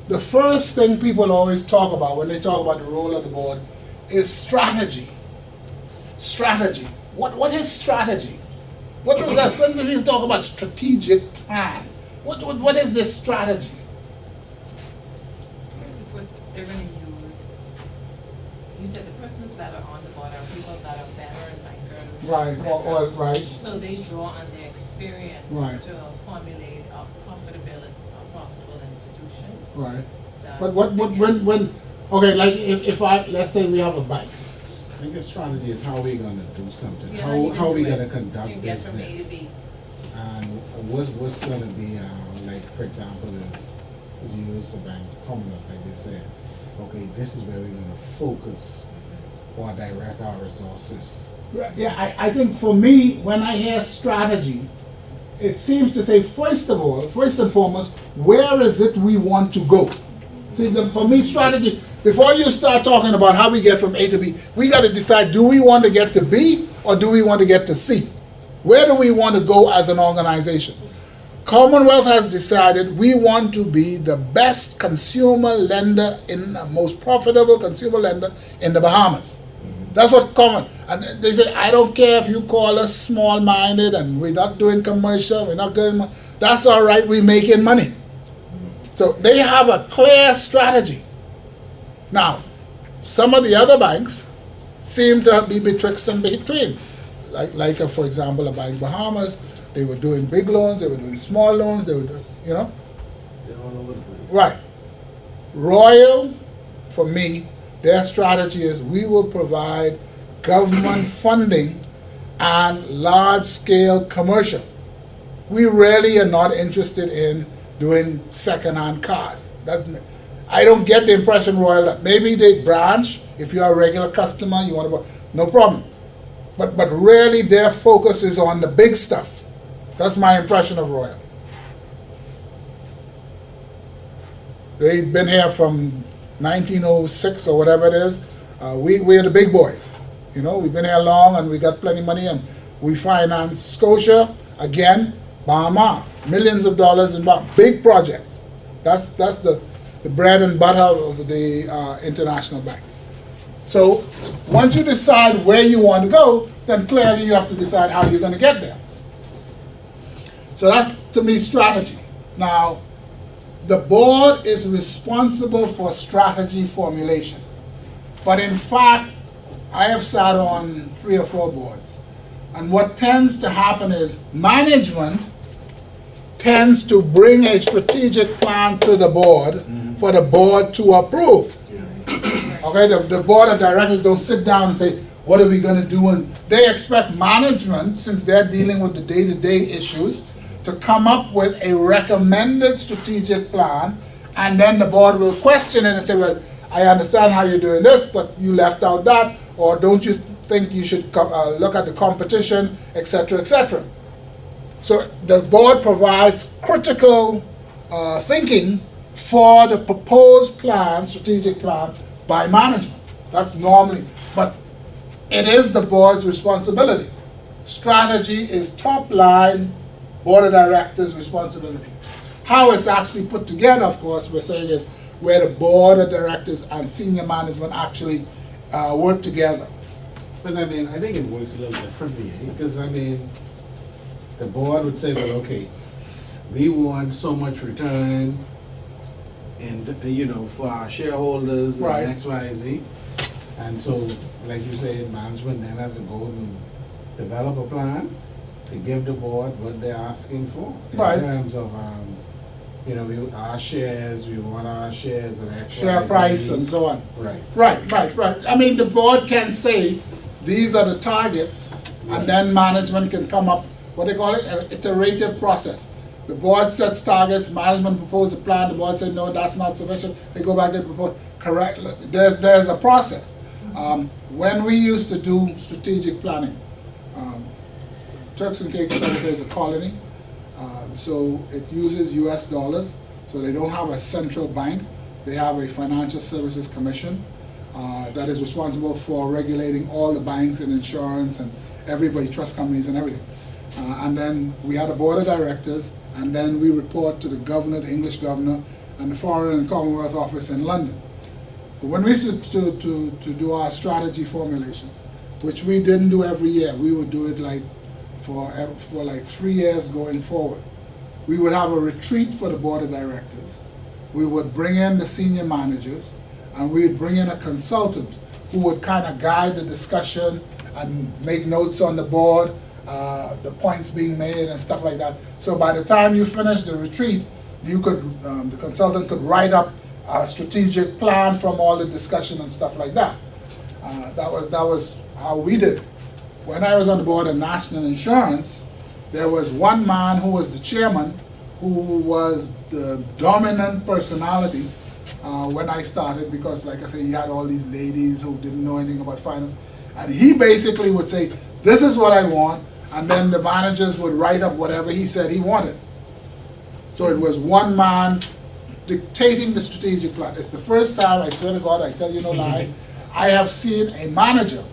The first thing people always talk about when they talk about the role of the board is strategy. Strategy. What is strategy? What does that, when people talk about strategic plan, what is this strategy? This is what they're gonna use. You said the persons that are on the board are people that are veteran bankers. Right, or right. So they draw on their experience Right. to formulate a profitable institution. Right. that- But when, okay, like if let's say we have a bank. I think the strategy is how we gonna do something. Yeah, how you How gonna we do it. gonna conduct You get from A to business. B. And what's gonna be like, for example, if you use the bank Commonwealth, like they said, okay, this is where we're gonna focus or direct our resources. Yeah, I think for me, when I hear strategy, it seems to say, first and foremost, where is it we want to go? See, for me, strategy, before you start talking about how we get from A to B, we got to decide, do we want to get to B or do we want to get to C? Where do we want to go as an organization? Commonwealth has decided we want to be the best consumer lender, most profitable consumer lender in the Bahamas. That's what and they say, I don't care if you call us small-minded and we're not doing commercial, we're not doing, that's all right, we're making money. So they have a clear strategy. Now, some of the other banks seem to be betwixt and between. Like for example, a bank Bahamas, they were doing big loans, they were doing small loans, they were doing, They're all over the place. Right. Royal, for me, their strategy is we will provide government funding and large-scale commercial. We really are not interested in doing second-hand cars. I don't get the impression, Royal, that maybe they branch, if you're a regular customer, you want to, no problem. But really their focus is on the big stuff. That's my impression of Royal. They've been here from 1906 or whatever it is. We're the big boys. You know, we've been here long and we got plenty of money and we finance Scotia, again, Bahama, millions of dollars in big projects. That's the bread and butter of the international banks. So once you decide where you want to go, then clearly you have to decide how you're going to get there. So that's, to me, strategy. Now, the board is responsible for strategy formulation. But in fact, I have sat on 3 or 4 boards. And what tends to happen is management tends to bring a strategic plan to the board for the board to approve. Okay, the board of directors don't sit down and say, what are we going to do? And they expect management, since they're dealing with the day-to-day issues, to come up with a recommended strategic plan, and then the board will question it and say, well, I understand how you're doing this, but you left out that, or don't you think you should look at the competition, etc., etc. So the board provides critical thinking for the proposed plan, strategic plan, by management. That's normally, but it is the board's responsibility. Strategy is top line, board of directors' responsibility. How it's actually put together, of course, we're saying is where the board of directors and senior management actually work together. But I mean, I think it works a little differently, because I mean, the board would say, well, okay, we want so much return and, for our shareholders Right. and X, Y, Z. And so, like you said, management then has to go and develop a plan to give the board what they're asking for. Right. In terms of, our shares, we want our shares at X, Share Y, Z. price and so on. Right. Right. I mean, the board can say, these are the targets, and then management can come up, what they call it, an iterative process. The board sets targets, management proposes a plan, the board said, no, that's not sufficient, they go back to propose, correct, there's a process. When we used to do strategic planning, Turks and Caicos, like I say, is a colony, so it uses US dollars, so they don't have a central bank, they have a financial services commission that is responsible for regulating all the banks and insurance and everybody, trust companies and everything. And then we had a board of directors, and then we report to the governor, the English governor, and the Foreign and Commonwealth Office in London. But when we used to do our strategy formulation, which we didn't do every year, we would do it like for like 3 years going forward. We would have a retreat for the board of directors. We would bring in the senior managers, and we would bring in a consultant who would kind of guide the discussion and make notes on the board, the points being made and stuff like that. So by the time you finish the retreat, you could, the consultant could write up a strategic plan from all the discussion and stuff like that. That was how we did it. When I was on the board of National Insurance, there was one man who was the chairman, who was the dominant personality when I started, because like I say, he had all these ladies who didn't know anything about finance. And he basically would say, this is what I want, and then the managers would write up whatever he said he wanted. So it was one man dictating the strategic plan. It's the first time, I swear to God, I tell you no lie, I have seen a manager,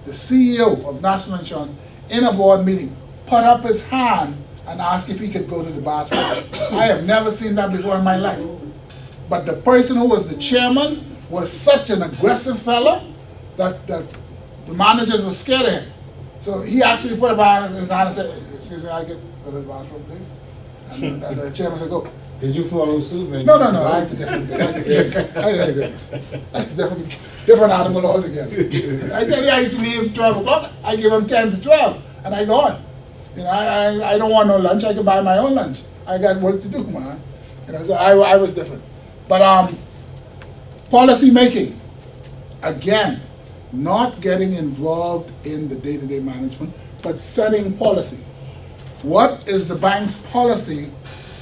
the CEO of National Insurance, in a board meeting, put up his hand and ask if he could go to the bathroom. I have never seen that before in my life. But the person who was the chairman was such an aggressive fellow that the managers were scared of him. So he actually put up his hand and said, excuse me, I could go to the bathroom, please? And the chairman said, go. Did you follow suit? No, that's a different thing. That's a different animal altogether. I tell you, I used to leave 12 o'clock, I give them 10 to 12, and I go on. You know, I don't want no lunch, I can buy my own lunch. I got work to do, man. You know, so I was different. But policy making, again, not getting involved in the day-to-day management, but setting policy. What is the bank's policy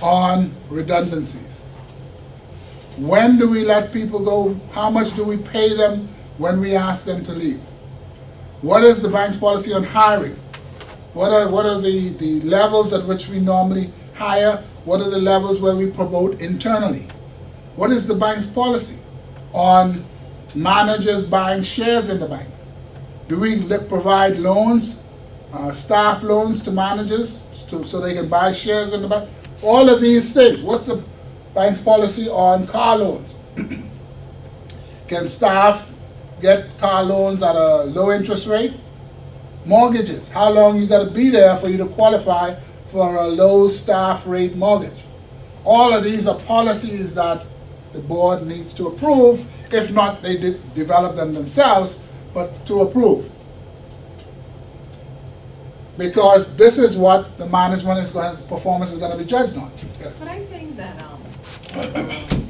on redundancies? When do we let people go? How much do we pay them when we ask them to leave? What is the bank's policy on hiring? What are the levels at which we normally hire? What are the levels where we promote internally? What is the bank's policy on managers buying shares in the bank? Do we provide loans, staff loans to managers so they can buy shares in the bank? All of these things. What's the bank's policy on car loans? Can staff get car loans at a low interest rate? Mortgages. How long you got to be there for you to qualify for a low staff rate mortgage? All of these are policies that the board needs to approve. If not, they develop them themselves, but to approve. Because this is what the management performance is going to be judged on. Yes. But I think that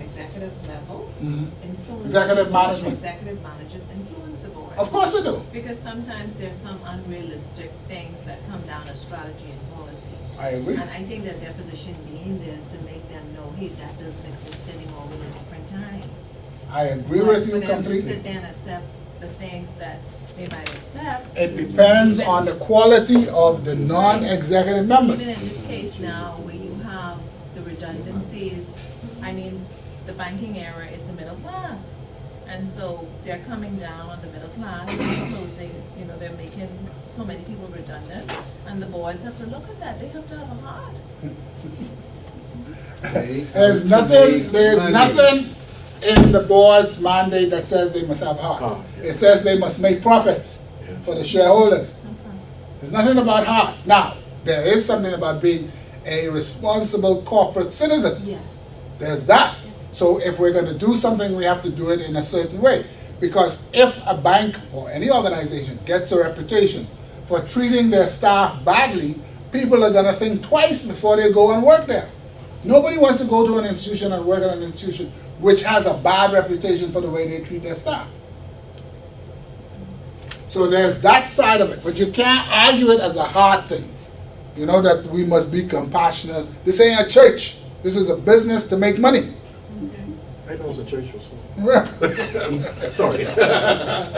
executive level influence Executive management. Executive managers influence the board. Of course they do. Because sometimes there's some unrealistic things that come down as strategy and policy. I agree. And I think that their position being there is to make them know, hey, that doesn't exist anymore, we're in a different time. I agree with you For them to completely. sit there and accept the things that they might accept. It depends on the quality of the non-executive members. Even in this case now, where you have the redundancies, I mean, the banking era is the middle class. And so they're coming down on the middle class, they're closing, you know, they're making so many people redundant. And the boards have to look at that, they have to have a heart. There's nothing in the board's mandate that says they must have heart. It says they must make profits for the shareholders. There's nothing about heart. Now, there is something about being a responsible corporate citizen. Yes. There's that. So if we're going to do something, we have to do it in a certain way. Because if a bank or any organization gets a reputation for treating their staff badly, people are going to think twice before they go and work there. Nobody wants to go to an institution and work at an institution which has a bad reputation for the way they treat their staff. So there's that side of it. But you can't argue it as a hard thing. You know that we must be compassionate. This ain't a church. This is a business to make money. I thought it was a church or so. Sorry.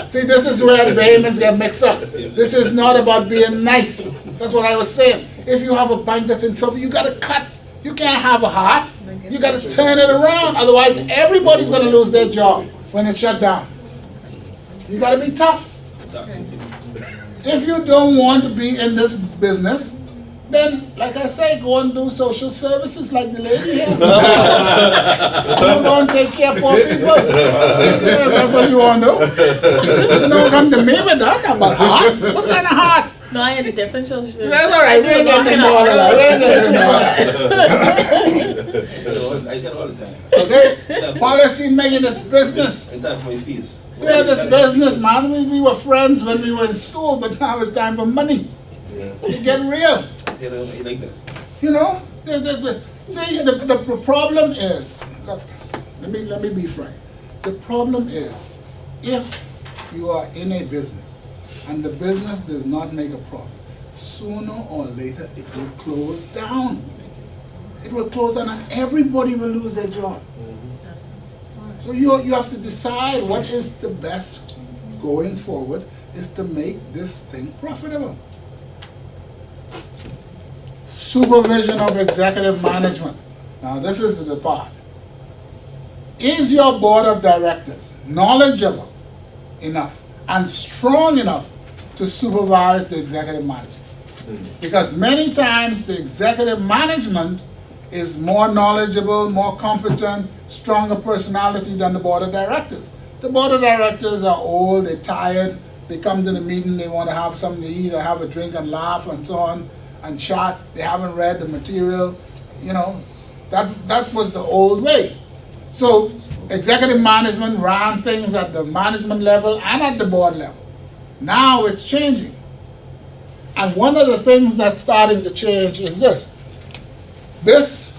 See, this is where vehemence get mixed up. This is not about being nice. That's what I was saying. If you have a bank that's in trouble, you gotta cut. You can't have a heart. You gotta turn it around. Otherwise, everybody's gonna lose their job when it's shut down. You gotta be tough. If you don't want to be in this business, then, like I say, go and do social services like the lady here. Go and take care of poor people. Yeah, that's what you want to do. You don't come to me with that about heart. What kind of heart? No, I had a different social service. That's all right. We ain't getting into all of that. We ain't getting into all that. I said all the time. Okay? Policy making this business. In time for my fees. Yeah, this business, man. We were friends when we were in school, but now it's time for money. Yeah. It get real. He like that. You know? See, the problem is, let me be frank. The problem is, if you are in a business and the business does not make a profit, sooner or later it will close down. It will close down and everybody will lose their job. So you have to decide what is the best going forward is to make this thing profitable. Supervision of executive management. Now this is the part. Is your board of directors knowledgeable enough and strong enough to supervise the executive management? Because many times the executive management is more knowledgeable, more competent, stronger personality than the board of directors. The board of directors are old, they're tired, they come to the meeting, they want to have something to eat or have a drink and laugh and so on and chat. They haven't read the material, you know. That was the old way. So executive management ran things at the management level and at the board level. Now it's changing. And one of the things that's starting to change is this. This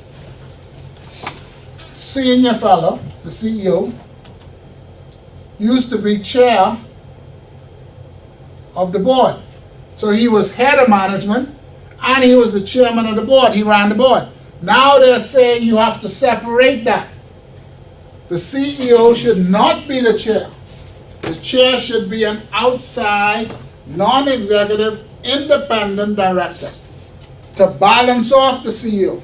senior fellow, the CEO, used to be chair of the board. So he was head of management and he was the chairman of the board. He ran the board. Now they're saying you have to separate that. The CEO should not be the chair. The chair should be an outside, non-executive, independent director to balance off the CEO.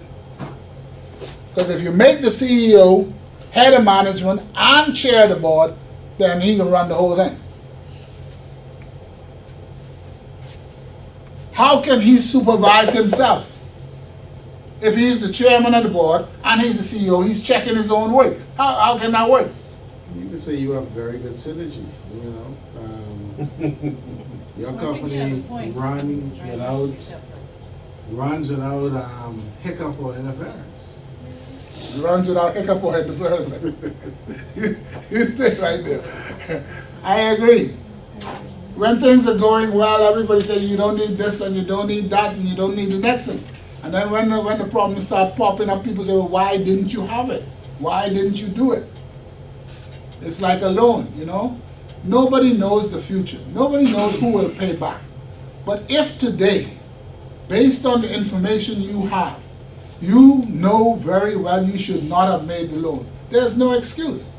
Because if you make the CEO head of management and chair of the board, then he can run the whole thing. How can he supervise himself? If he's the chairman of the board and he's the CEO, he's checking his own work. How can that work? You can say you have very good synergy, you know. Your company runs without hiccup or interference. Runs without hiccup or interference. You stay right there. I agree. When things are going well, everybody says you don't need this and you don't need that and you don't need the next thing. And then when the problems start popping up, people say, well, why didn't you have it? Why didn't you do it? It's like a loan, you know? Nobody knows the future. Nobody knows who will pay back. But if today, based on the information you have, you know very well you should not have made the loan, there's no excuse.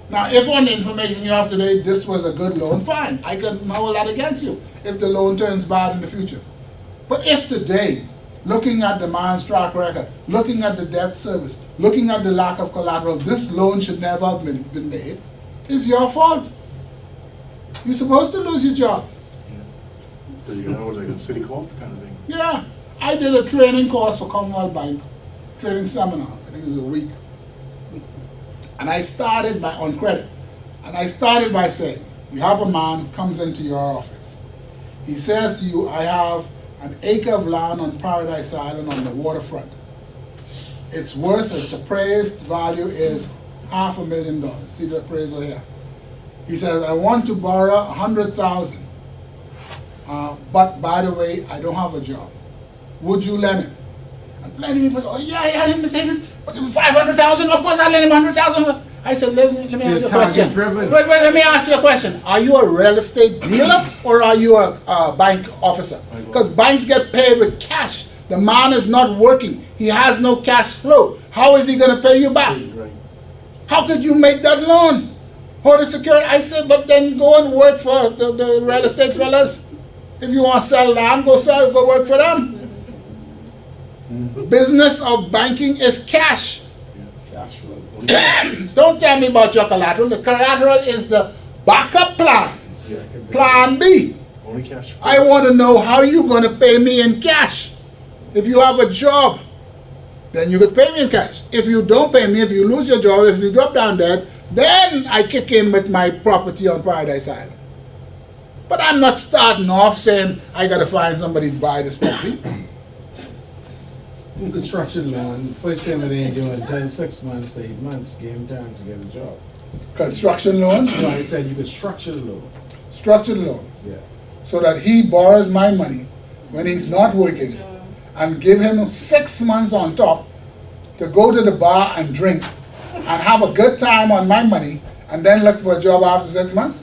Now, if on the information you have today, this was a good loan, fine. I can hold that against you if the loan turns bad in the future. But if today, looking at the man's track record, looking at the debt service, looking at the lack of collateral, this loan should never have been made, it's your fault. You're supposed to lose your job. So you know, like a city court kind of thing. Yeah. I did a training course for Commonwealth Bank, training seminar, I think it was a week. And I started on credit. And I started by saying, you have a man comes into your office. He says to you, I have an acre of land on Paradise Island on the waterfront. Its appraised value is $500,000. See the appraisal here. He says, I want to borrow $100,000. But by the way, I don't have a job. Would you lend him? And plenty of people say, oh yeah, he say this, $500,000, of course I'll lend him $100,000. I said, let me ask you a question. Wait, let me ask you a question. Are you a real estate dealer or are you a bank officer? I Because banks get paid with cash. The man is not working. He has no cash flow. How is he going to pay you back? Right. How could you make that loan? Hold the security. I said, but then go and work for the real estate fellas. If you want to sell land, go work for them. Business of banking is cash. Cash flow. Don't tell me about your collateral. The collateral is the backup plan. Yeah. Plan B. Only cash. I want to know how you're going to pay me in cash. If you have a job, then you could pay me in cash. If you don't pay me, if you lose your job, if you drop down dead, then I kick in with my property on Paradise Island. But I'm not starting off saying I got to find somebody to buy this property. Construction loan, first payment ain't due until 6 months, 8 months, give him time to get a job. Construction loan, No, I said you could structure the loan. structured loan, Yeah. so that he borrows my money when he's not working and give him 6 months on top to go to the bar and drink and have a good time on my money and then look for a job after 6 months?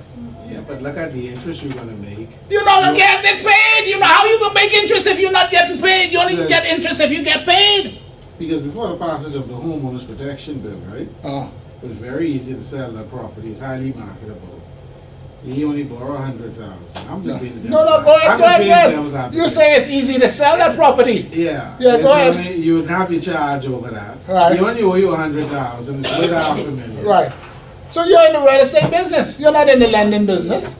Yeah, but look at the interest you're gonna make. You're not gonna get paid. You know how you gonna make interest if you're not getting paid? You only Yes. get interest if you get paid. Because before the passage of the homeowners protection bill, right, it was very easy to sell that property, it's highly marketable. You only borrow 100,000. I'm just being the No, devil's go ahead, I'm go just being the ahead. devil's advocate. You say it's easy to sell that property. Yeah. Yeah, It's go ahead. only- you would have your charge over that. Right. You only owe you 100,000. It's worth $500,000. Right. So you're in the real estate business. You're not in the lending business.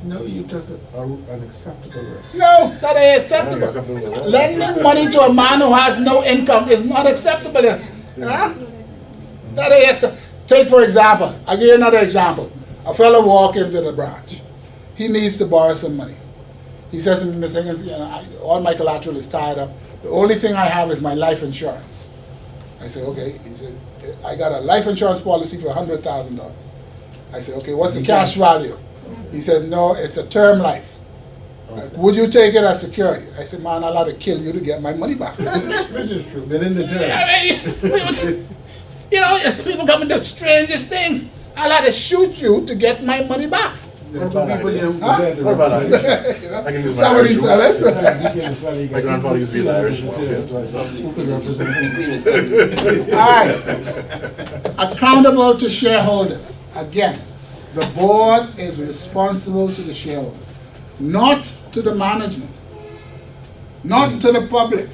No, you took an acceptable risk. No, that ain't acceptable. Lending money to a man who has no income is not acceptable. Huh? That ain't acceptable. Take for example, I'll give you another example. A fellow walk into the branch. He needs to borrow some money. He says to me, Mr. Higgins, you know, all my collateral is tied up. The only thing I have is my life insurance. I said, okay. He said, I got a life insurance policy for $100,000. I said, okay, what's the cash value? He says, no, it's a term life. Would you take it as security? I said, man, I'll have to kill you to get my money back. Which is true. But in the term. I mean, you know, people come into the strangest things. I'll have to shoot you to get my money back. There are two people there who Huh? prepared to What about represent- Irish? I can use my Somebody Irish said roots. this. My grandfather used to be the Irish. Who could represent? All right. Accountable to shareholders. Again, the board is responsible to the shareholders, not to the management, not to the public,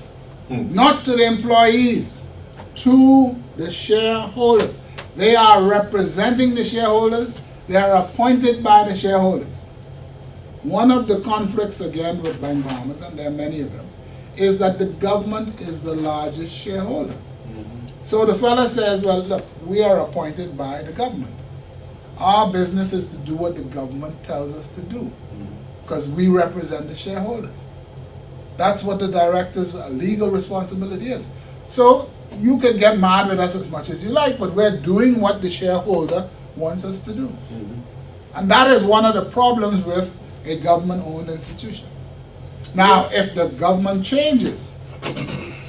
not to the employees, to the shareholders. They are representing the shareholders. They are appointed by the shareholders. One of the conflicts, again, with Bank Bahamas, and there are many of them, is that the government is the largest shareholder. So the fella says, well, look, we are appointed by the government. Our business is to do what the government tells us to do, because we represent the shareholders. That's what the director's legal responsibility is. So you can get mad with us as much as you like, but we're doing what the shareholder wants us to do. And that is one of the problems with a government-owned institution. Now, if the government changes,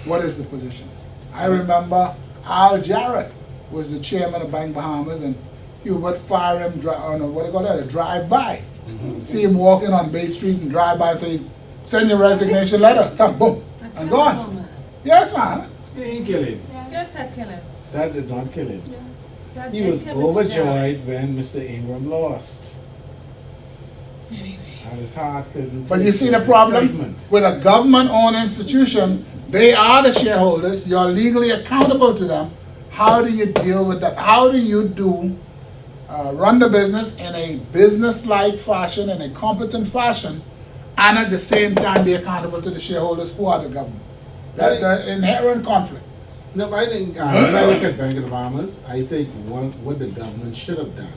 what is the position? I remember Al Jarrett was the chairman of Bank Bahamas, and he would fire him on what do you call that, a drive-by. See him walking on Bay Street and drive by and say, send your resignation letter, come, boom, and gone. Yes, man. He ain't kill him. Yes, that kill him. That did not kill him. That He did was kill Mr. Jarrett. overjoyed when Mr. Ingram lost. And his heart couldn't But take you see the problem? excitement. With a government-owned institution, they are the shareholders, you're legally accountable to them. How do you deal with that? How do you run the business in a business-like fashion, in a competent fashion, and at the same time be accountable to the shareholders who are the government? That's the inherent conflict. No, but I think, when I look at Bank of the Bahamas, I think what the government should have done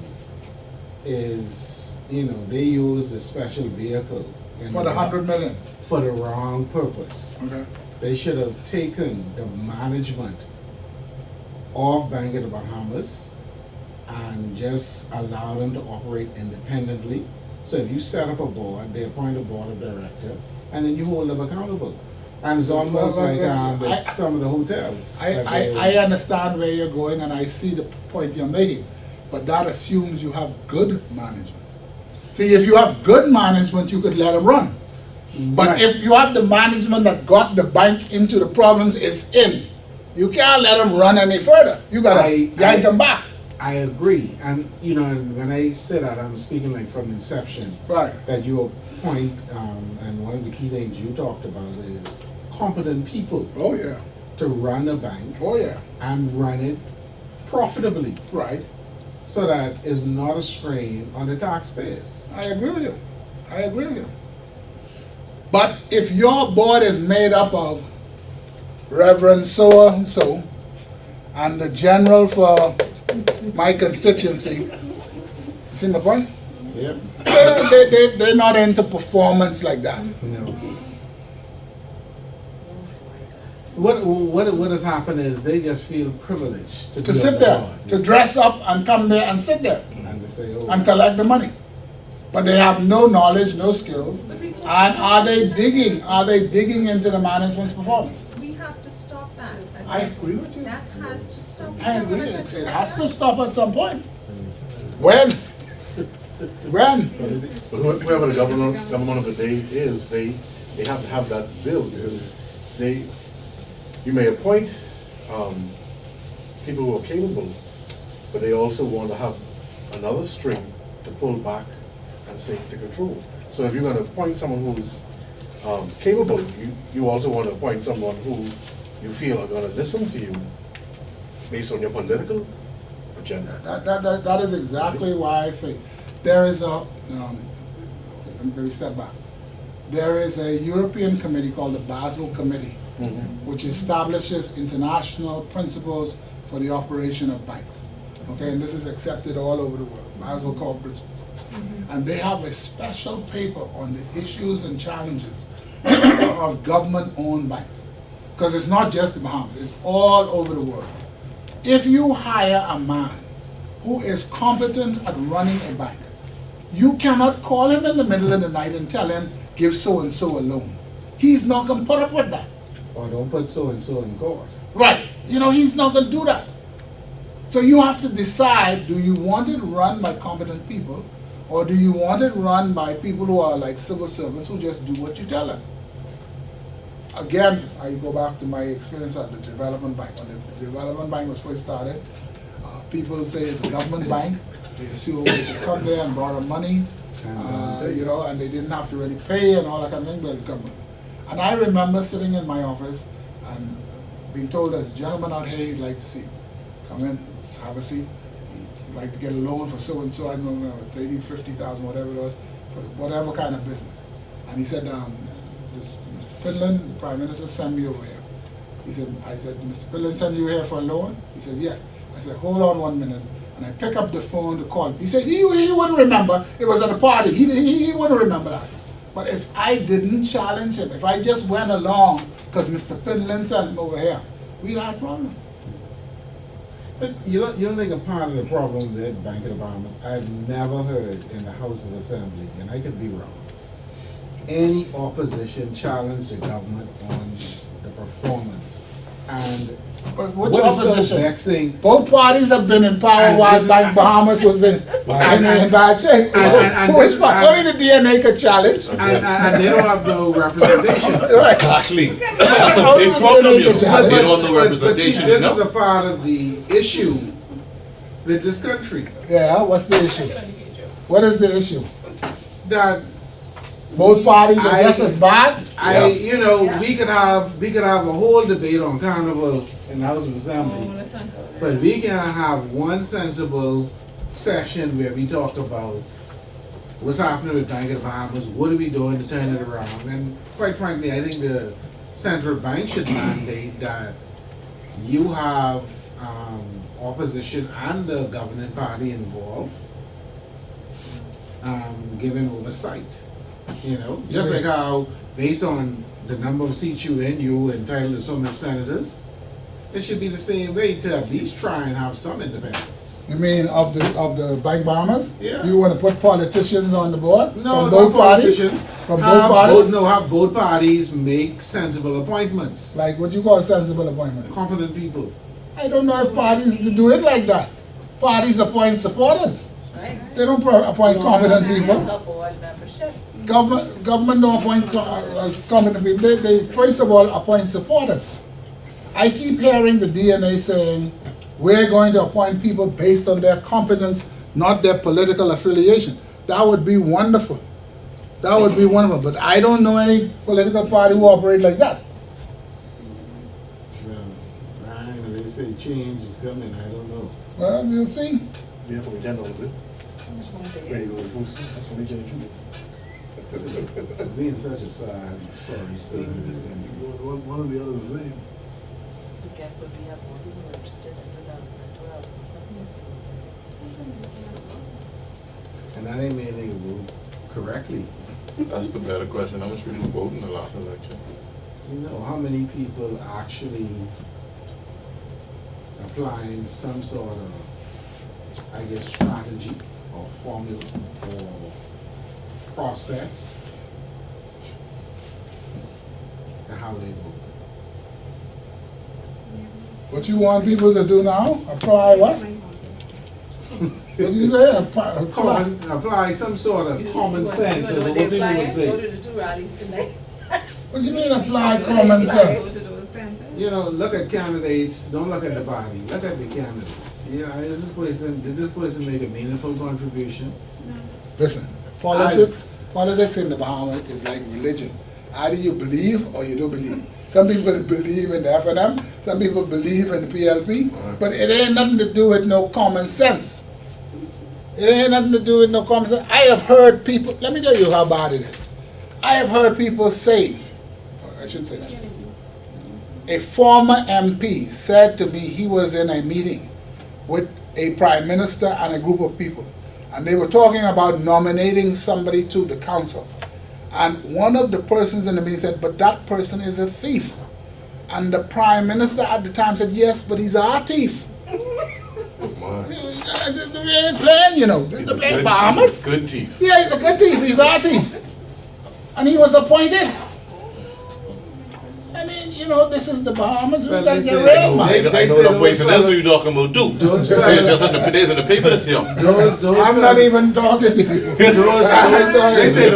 is, you know, they used a special vehicle. For the 100 million. For the wrong purpose. Okay. They should have taken the management of Bank of the Bahamas and just allowed them to operate independently. So if you set up a board, they appoint a board of director, and then you hold them accountable. And it's almost like with some of the hotels. I understand where you're going, and I see the point you're making, but that assumes you have good management. See, if you have good management, you could let them run. But Right. if you have the management that got the bank into the problems it's in, you can't let them run any further. You gotta yank them back. I agree, and you know, and when I say that, I'm speaking like from inception. Right. That your point, and one of the key things you talked about is competent people Oh, yeah. to run a bank Oh, yeah. and run it profitably, Right. so that it's not a strain on the taxpayers. I agree with you. I agree with you. But if your board is made up of Reverend so and so and the general for my constituency, you see my point? Yep. They're not into performance like that. No. What has happened is they just feel privileged To be sit on the there, board, to dress up and come there and sit there and to say, oh, and collect the money. But they have no knowledge, no skills. And are they digging? Are they digging into the management's performance? We have to stop that. I agree with you. That has to stop. I agree. It has to stop at some point. When? When? But whoever the government of the day is, they have to have that bill, because you may appoint people who are capable, but they also want to have another string to pull back and say to control. So if you're going to appoint someone who's capable, you also want to appoint someone who you feel are going to listen to you based on your political agenda. That is exactly why I say there is a, let me step back. There is a European committee called the Basel Committee, which establishes international principles for the operation of banks. Okay, and this is accepted all over the world, Basel Core Principles. And they have a special paper on the issues and challenges of government-owned banks. Because it's not just the Bahamas, it's all over the world. If you hire a man who is competent at running a bank, you cannot call him in the middle of the night and tell him, give so-and-so a loan. He's not going to put up with that. or don't put so and so in court. Right. You know, he's not going to do that. So you have to decide, do you want it run by competent people, or do you want it run by people who are like civil servants who just do what you tell them? Again, I go back to my experience at the development bank. When the development bank was first started, people say it's a government bank. They assume they could come there and borrow money, you know, and they didn't have to really pay and all that kind of thing, but it's government. And I remember sitting in my office and being told, there's a gentleman out here he'd like to see you. Come in, have a seat. He'd like to get a loan for so-and-so, I don't know, 30, 50,000, whatever it was, for whatever kind of business. And he said, Mr. Pinland, the Prime Minister, sent me over here. He said, I said, Mr. Pinland sent you here for a loan? He said, yes. I said, hold on 1 minute. And I pick up the phone to call him. He said, he wouldn't remember. It was at a party. He wouldn't remember that. But if I didn't challenge him, if I just went along, because Mr. Pinland sent him over here, we'd have a problem. But you don't think a part of the problem with Bank of the Bahamas, I've never heard in the House of Assembly, and I could be wrong, any opposition challenge the government on the performance. And But which what is so opposition? vexing, Both parties have been in power And while this- Bank Bahamas was in bad shape. and Who is this- part? Only the DNA could challenge. and they don't have no representation. Right. Exactly. That's a big problem, you know. They don't know But see, representation, this you is a know. part of the issue with this country, Yeah, what's the issue? What is the issue? that Both parties are I- just as bad? Yes. you know, we could have a whole debate on Carnival in the House of Assembly, but we can have one sensible session where we talk about what's happening with Bank of the Bahamas, what are we doing to turn it around, and quite frankly, I think the central bank should mandate that you have opposition and the governing party involved, giving oversight. You know, just like how, based on the number of seats you in, you entitled to so many senators, it should be the same way to at least try and have some independence. You mean of the Bank Bahamas? Yeah. Do you want to put politicians on the board? No, From not both parties? politicians. From Have both parties? have both parties make sensible appointments. Like what you call a sensible appointment? Competent people. I don't know if parties do it like that. Parties appoint supporters. Right? They don't appoint competent people. A board membership. government don't appoint competent people. They first of all appoint supporters. I keep hearing the DNA saying, we're going to appoint people based on their competence, not their political affiliation. That would be wonderful. That would be wonderful. But I don't know any political party who operate like that. Ryan, they say change is coming, I don't know. Well, we'll see. We have a agenda with it. Ready to go to food, that's when they change it. Being such a sorry statement is gonna be. One or the other is the same. Guess what, we have more people registered than 2012, so something's. And that ain't made they vote correctly. That's the better question. How much people voted in the last election? You know, how many people actually applying some sort of, I guess, strategy or formula or process to how they vote? What you want people to do now? Apply what? What do you say? Apply some sort of common sense, as what people would Go say. to the two rallies tonight. What do you mean apply common sense? You know, look at candidates, don't look at the body, look at the candidates. You know, did this person make a meaningful contribution? Listen, politics in the Bahamas is like religion. Either you believe or you don't believe. Some people believe in the FNM, some people believe in the PLP, but it ain't nothing to do with no common sense. It ain't nothing to do with no common sense. I have heard people, let me tell you how bad it is. I have heard people say, I shouldn't say that. A former MP said to me he was in a meeting with a prime minister and a group of people, and they were talking about nominating somebody to the council. And one of the persons in the meeting said, but that person is a thief. And the prime minister at the time said, yes, but he's our thief. We ain't playing, you know. The Bahamas. He's a good thief. Yeah, he's a good thief. He's our thief. And he was appointed. I mean, you know, this is the Bahamas. We Well, gotta they get say- real, man. I know said the person those else you talking about too. Those It's fellas- just in the days in the paper this year. Those I'm not fellas- even talking to you. they say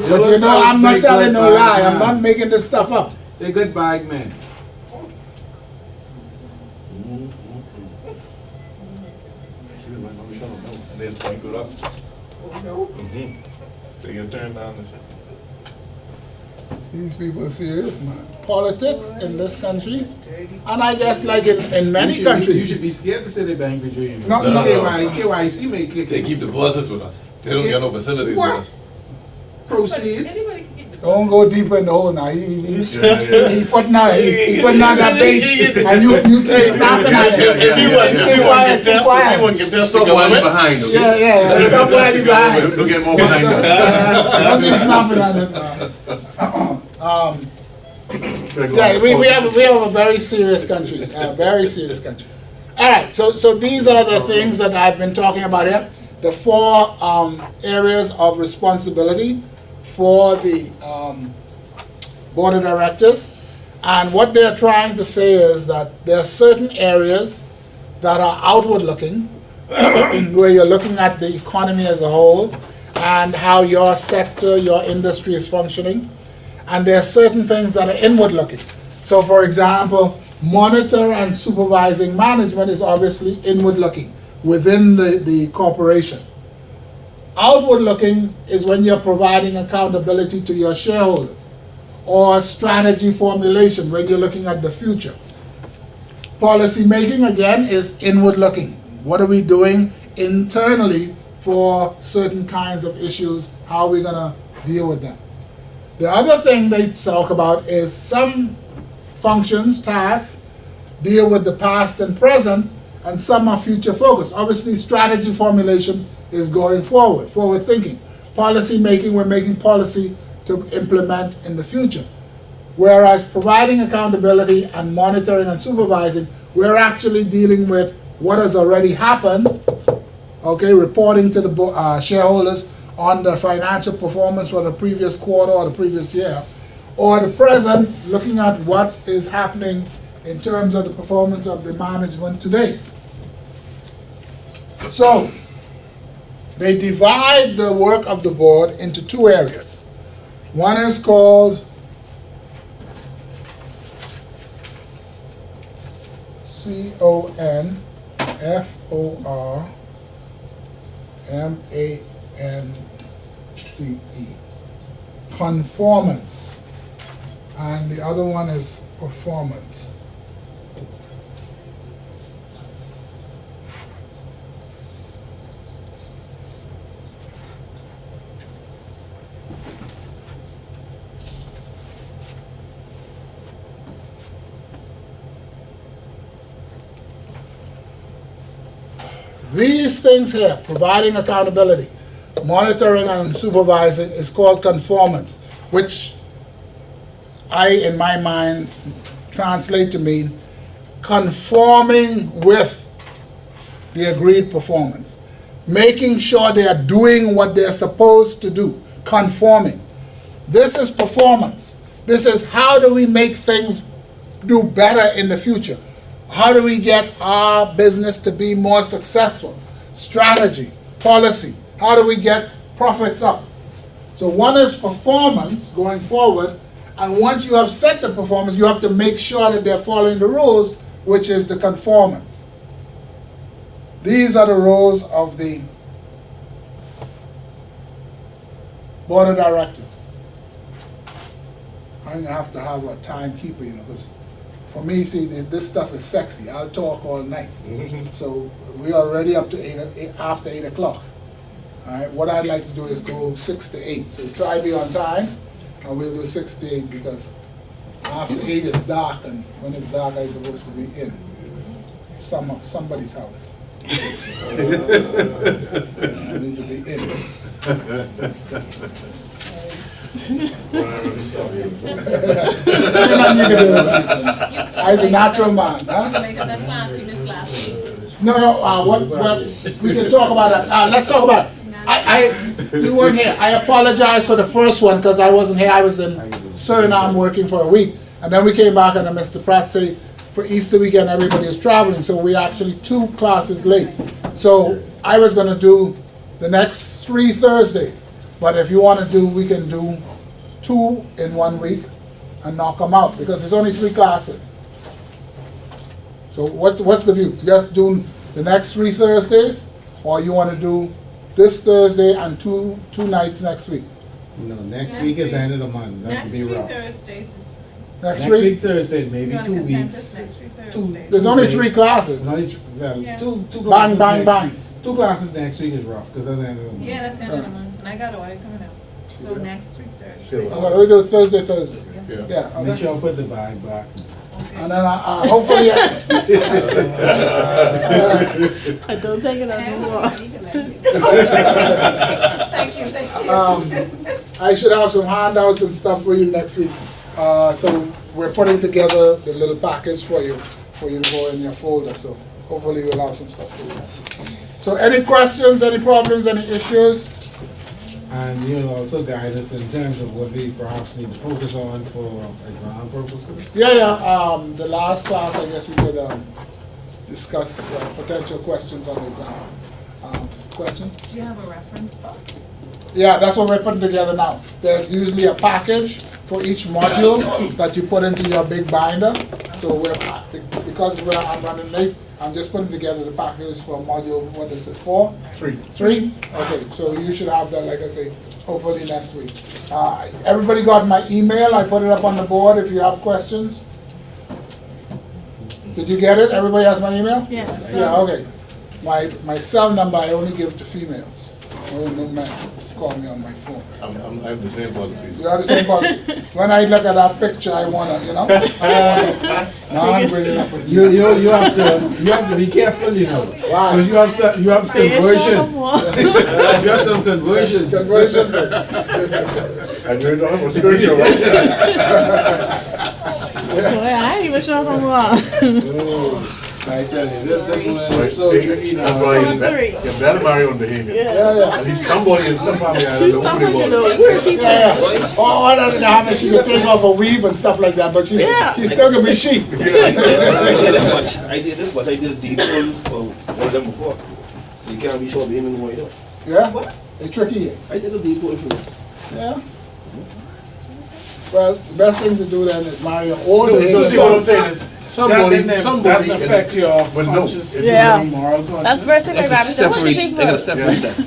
But you know, I'm not telling no lie. I'm not making this stuff up. They're good bag men. And they point with us. They get turned down and shit. These people are serious, man. Politics in this country, and I guess like in many You countries. should be scared to Citibank with you. No, no. KYC may kick They it. keep deposits with us. They don't get no facilities What? with us. Proceeds. Anybody can get the. Don't go deeper in the hole now. He putting out that bait, and you keep snapping at it. Keep quiet, keep quiet. Stop one behind. Yeah. Stop whining behind. Don't get more behind them. Don't keep snapping at it, man. Yeah, we have a very serious country, very serious country. All right, so these are the things that I've been talking about here. The four areas of responsibility for the board of directors, and what they're trying to say is that there are certain areas that are outward looking, where you're looking at the economy as a whole and how your sector, your industry is functioning. And there are certain things that are inward looking. So for example, monitor and supervising management is obviously inward looking within the corporation. Outward looking is when you're providing accountability to your shareholders, or strategy formulation when you're looking at the future. Policy making again is inward looking. What are we doing internally for certain kinds of issues? How are we gonna deal with them? The other thing they talk about is some functions, tasks, deal with the past and present, and some are future focused. Obviously, strategy formulation is going forward, forward thinking. Policy making, we're making policy to implement in the future. Whereas providing accountability and monitoring and supervising, we're actually dealing with what has already happened, okay, reporting to the shareholders on the financial performance for the previous quarter or the previous year, or the present, looking at what is happening in terms of the performance of the management today. So, They divide the work of the board into two areas. One is called CONFORMANCE, conformance, and the other one is performance. These things here, providing accountability, monitoring and supervising, is called conformance, which I, in my mind, translate to mean conforming with the agreed performance, making sure they are doing what they're supposed to do, conforming. This is performance. This is how do we make things do better in the future? How do we get our business to be more successful? Strategy, policy. How do we get profits up? So one is performance going forward, and once you have set the performance, you have to make sure that they're following the rules, which is the conformance. These are the roles of the board of directors. I'm gonna have to have a timekeeper, you know, because for me, see, this stuff is sexy. I'll talk all night. So we are already up to after 8 o'clock. All right, what I'd like to do is go 6 to 8. So try be on time, and we'll do 6 to 8 because after 8 it's dark, and when it's dark, I'm supposed to be in somebody's house. I need to be in. I was a natural man, huh? Make up that class we missed last week. No, what, we can talk about that. Let's talk about it. You weren't here. I apologize for the first one because I wasn't here. I was in Suriname working for a week. And then we came back and Mr. Pratt said for Easter weekend everybody is traveling. So we actually 2 classes late. So I was going to do the next 3 Thursdays. But if you want to do, we can do 2 in 1 week and knock them out because there's only 3 classes. So what's the view? Just do the next 3 Thursdays, or you want to do this Thursday and two nights next week? No, next week is the end of the month. That Next would be week rough. Thursdays is Next Next week? week Thursday, maybe You want 2 consensus weeks. next week Two- Thursday? There's only 3 classes. Well, Yeah. two Bang, classes bang, next bang. week. 2 classes next week is rough because that's the end of the month. Yeah, that's the end of the month, and I got order coming out. So Yeah. next week Thursday. Okay, we'll do Thursday. Yes. Yeah, Make okay. sure I put the bag back. And then hopefully, I don't take it anymore. Thank you. I should have some handouts and stuff for you next week. So we're putting together the little package for you to go in your folder. So hopefully we'll have some stuff for you. So any questions, any problems, any issues? And you'll also guide us in terms of what we perhaps need to focus on for exam purposes. Yeah. The last class, I guess we could discuss potential questions on the exam. Question? Do you have a reference book? Yeah, that's what we're putting together now. There's usually a package for each module that you put into your big binder. So because I'm running late, I'm just putting together the package for module, what is it, 4? 3. 3? Okay, so you should have that, like I say, hopefully next week. Everybody got my email, I put it up on the board if you have questions. Did you get it? Everybody has my email? Yes. Yeah, okay. My cell number I only give to females. No men call me on my phone. I have the same policies. You have the same policy. When I look at that picture, I wanna, now I'm bringing up with you. You have to be careful, you know. Why? Because you have conversion. You have some conversions. Conversion. And you're not a spiritual, right? Boy, I ain't even sure I'm wrong. I tell you, this one is so tricky now. That's why Sorcery. you better marry on behavior. Yeah. At least somebody in some family, I don't know Some who of they you know, was. we're keeping Yeah. All that's gonna happen, she can take off a weave and stuff like that, but she still gonna be she. I did this much. I did a deed for one of them before. So you can't be sure of him anymore, you know. Yeah? They tricky you. I did a deal for it. Yeah? Well, the best thing to do then is marry an older So see what I'm saying is, somebody That affect your But no, conscious, if Yeah. moral conscience. That's basically They what have to I'm saying. separate, they gotta separate that.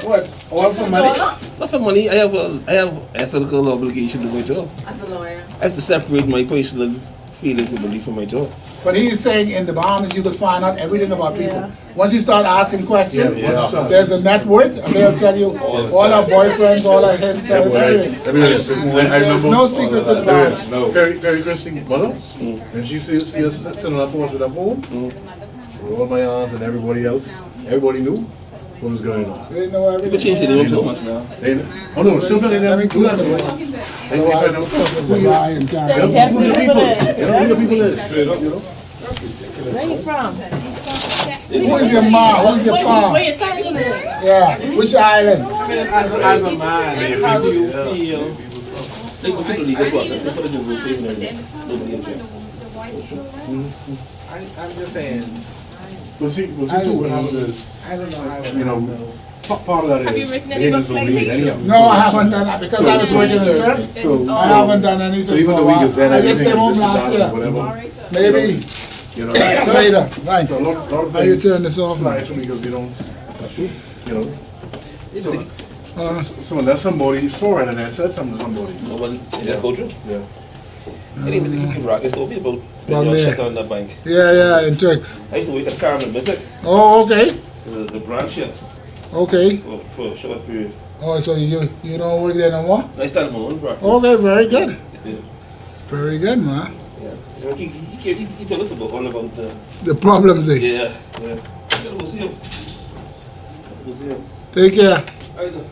What? All for money? Not for money, I have ethical obligation to my job. As a lawyer. I have to separate my personal feelings and belief from my job. But he's saying in the Bahamas you could find out everything about people. Once you start asking questions, Yeah. there's a network and they'll tell you all our boyfriends, all our heads, everything. There's no secrets in the Bahamas. Perry Christie's mother, when she see us sitting on our porch with her phone, roll my arms and everybody else, everybody knew what was going on. They know People change the everything. name so much now. Oh no, still playing Let me them. clean the way. Otherwise, the stuff is a lie and can't Who the people is? Straight up, you know. Where you from? Who is your mom? Who's your father? Where you from? Yeah, which island? I mean, as a man, how do you feel? They go to the legal process, they put it in the rotation and nobody gets it. I'm just saying, But see, what happens is, I don't know how. you know, part of that Have you is, written any agents books don't lately? read any of them. No, I haven't done that because I was working in Turks. So- I haven't done So anything even for a though we while. gazette I just everything came home and this last and that year. and whatever, Maybe you know. later. Thanks. So a lot of How you things turn this off? slide through because we don't, you know. So, Uh, so unless somebody saw it and then said something to somebody. Nobody, they just go through. Yeah. My name is Kiki Rockets, told me about Well, when you yeah. shut down that bank. yeah, in Turks. I used to work at Carmen Music, Oh, okay, the branch here, okay. for a short period. Oh, so you don't work there no more? I started my own practice. Okay, very good. Yeah. Very good, man. Yeah. You know, he told us about all about The problems there. yeah. Yeah. We'll see him. We'll see him. Take care. All right, sir.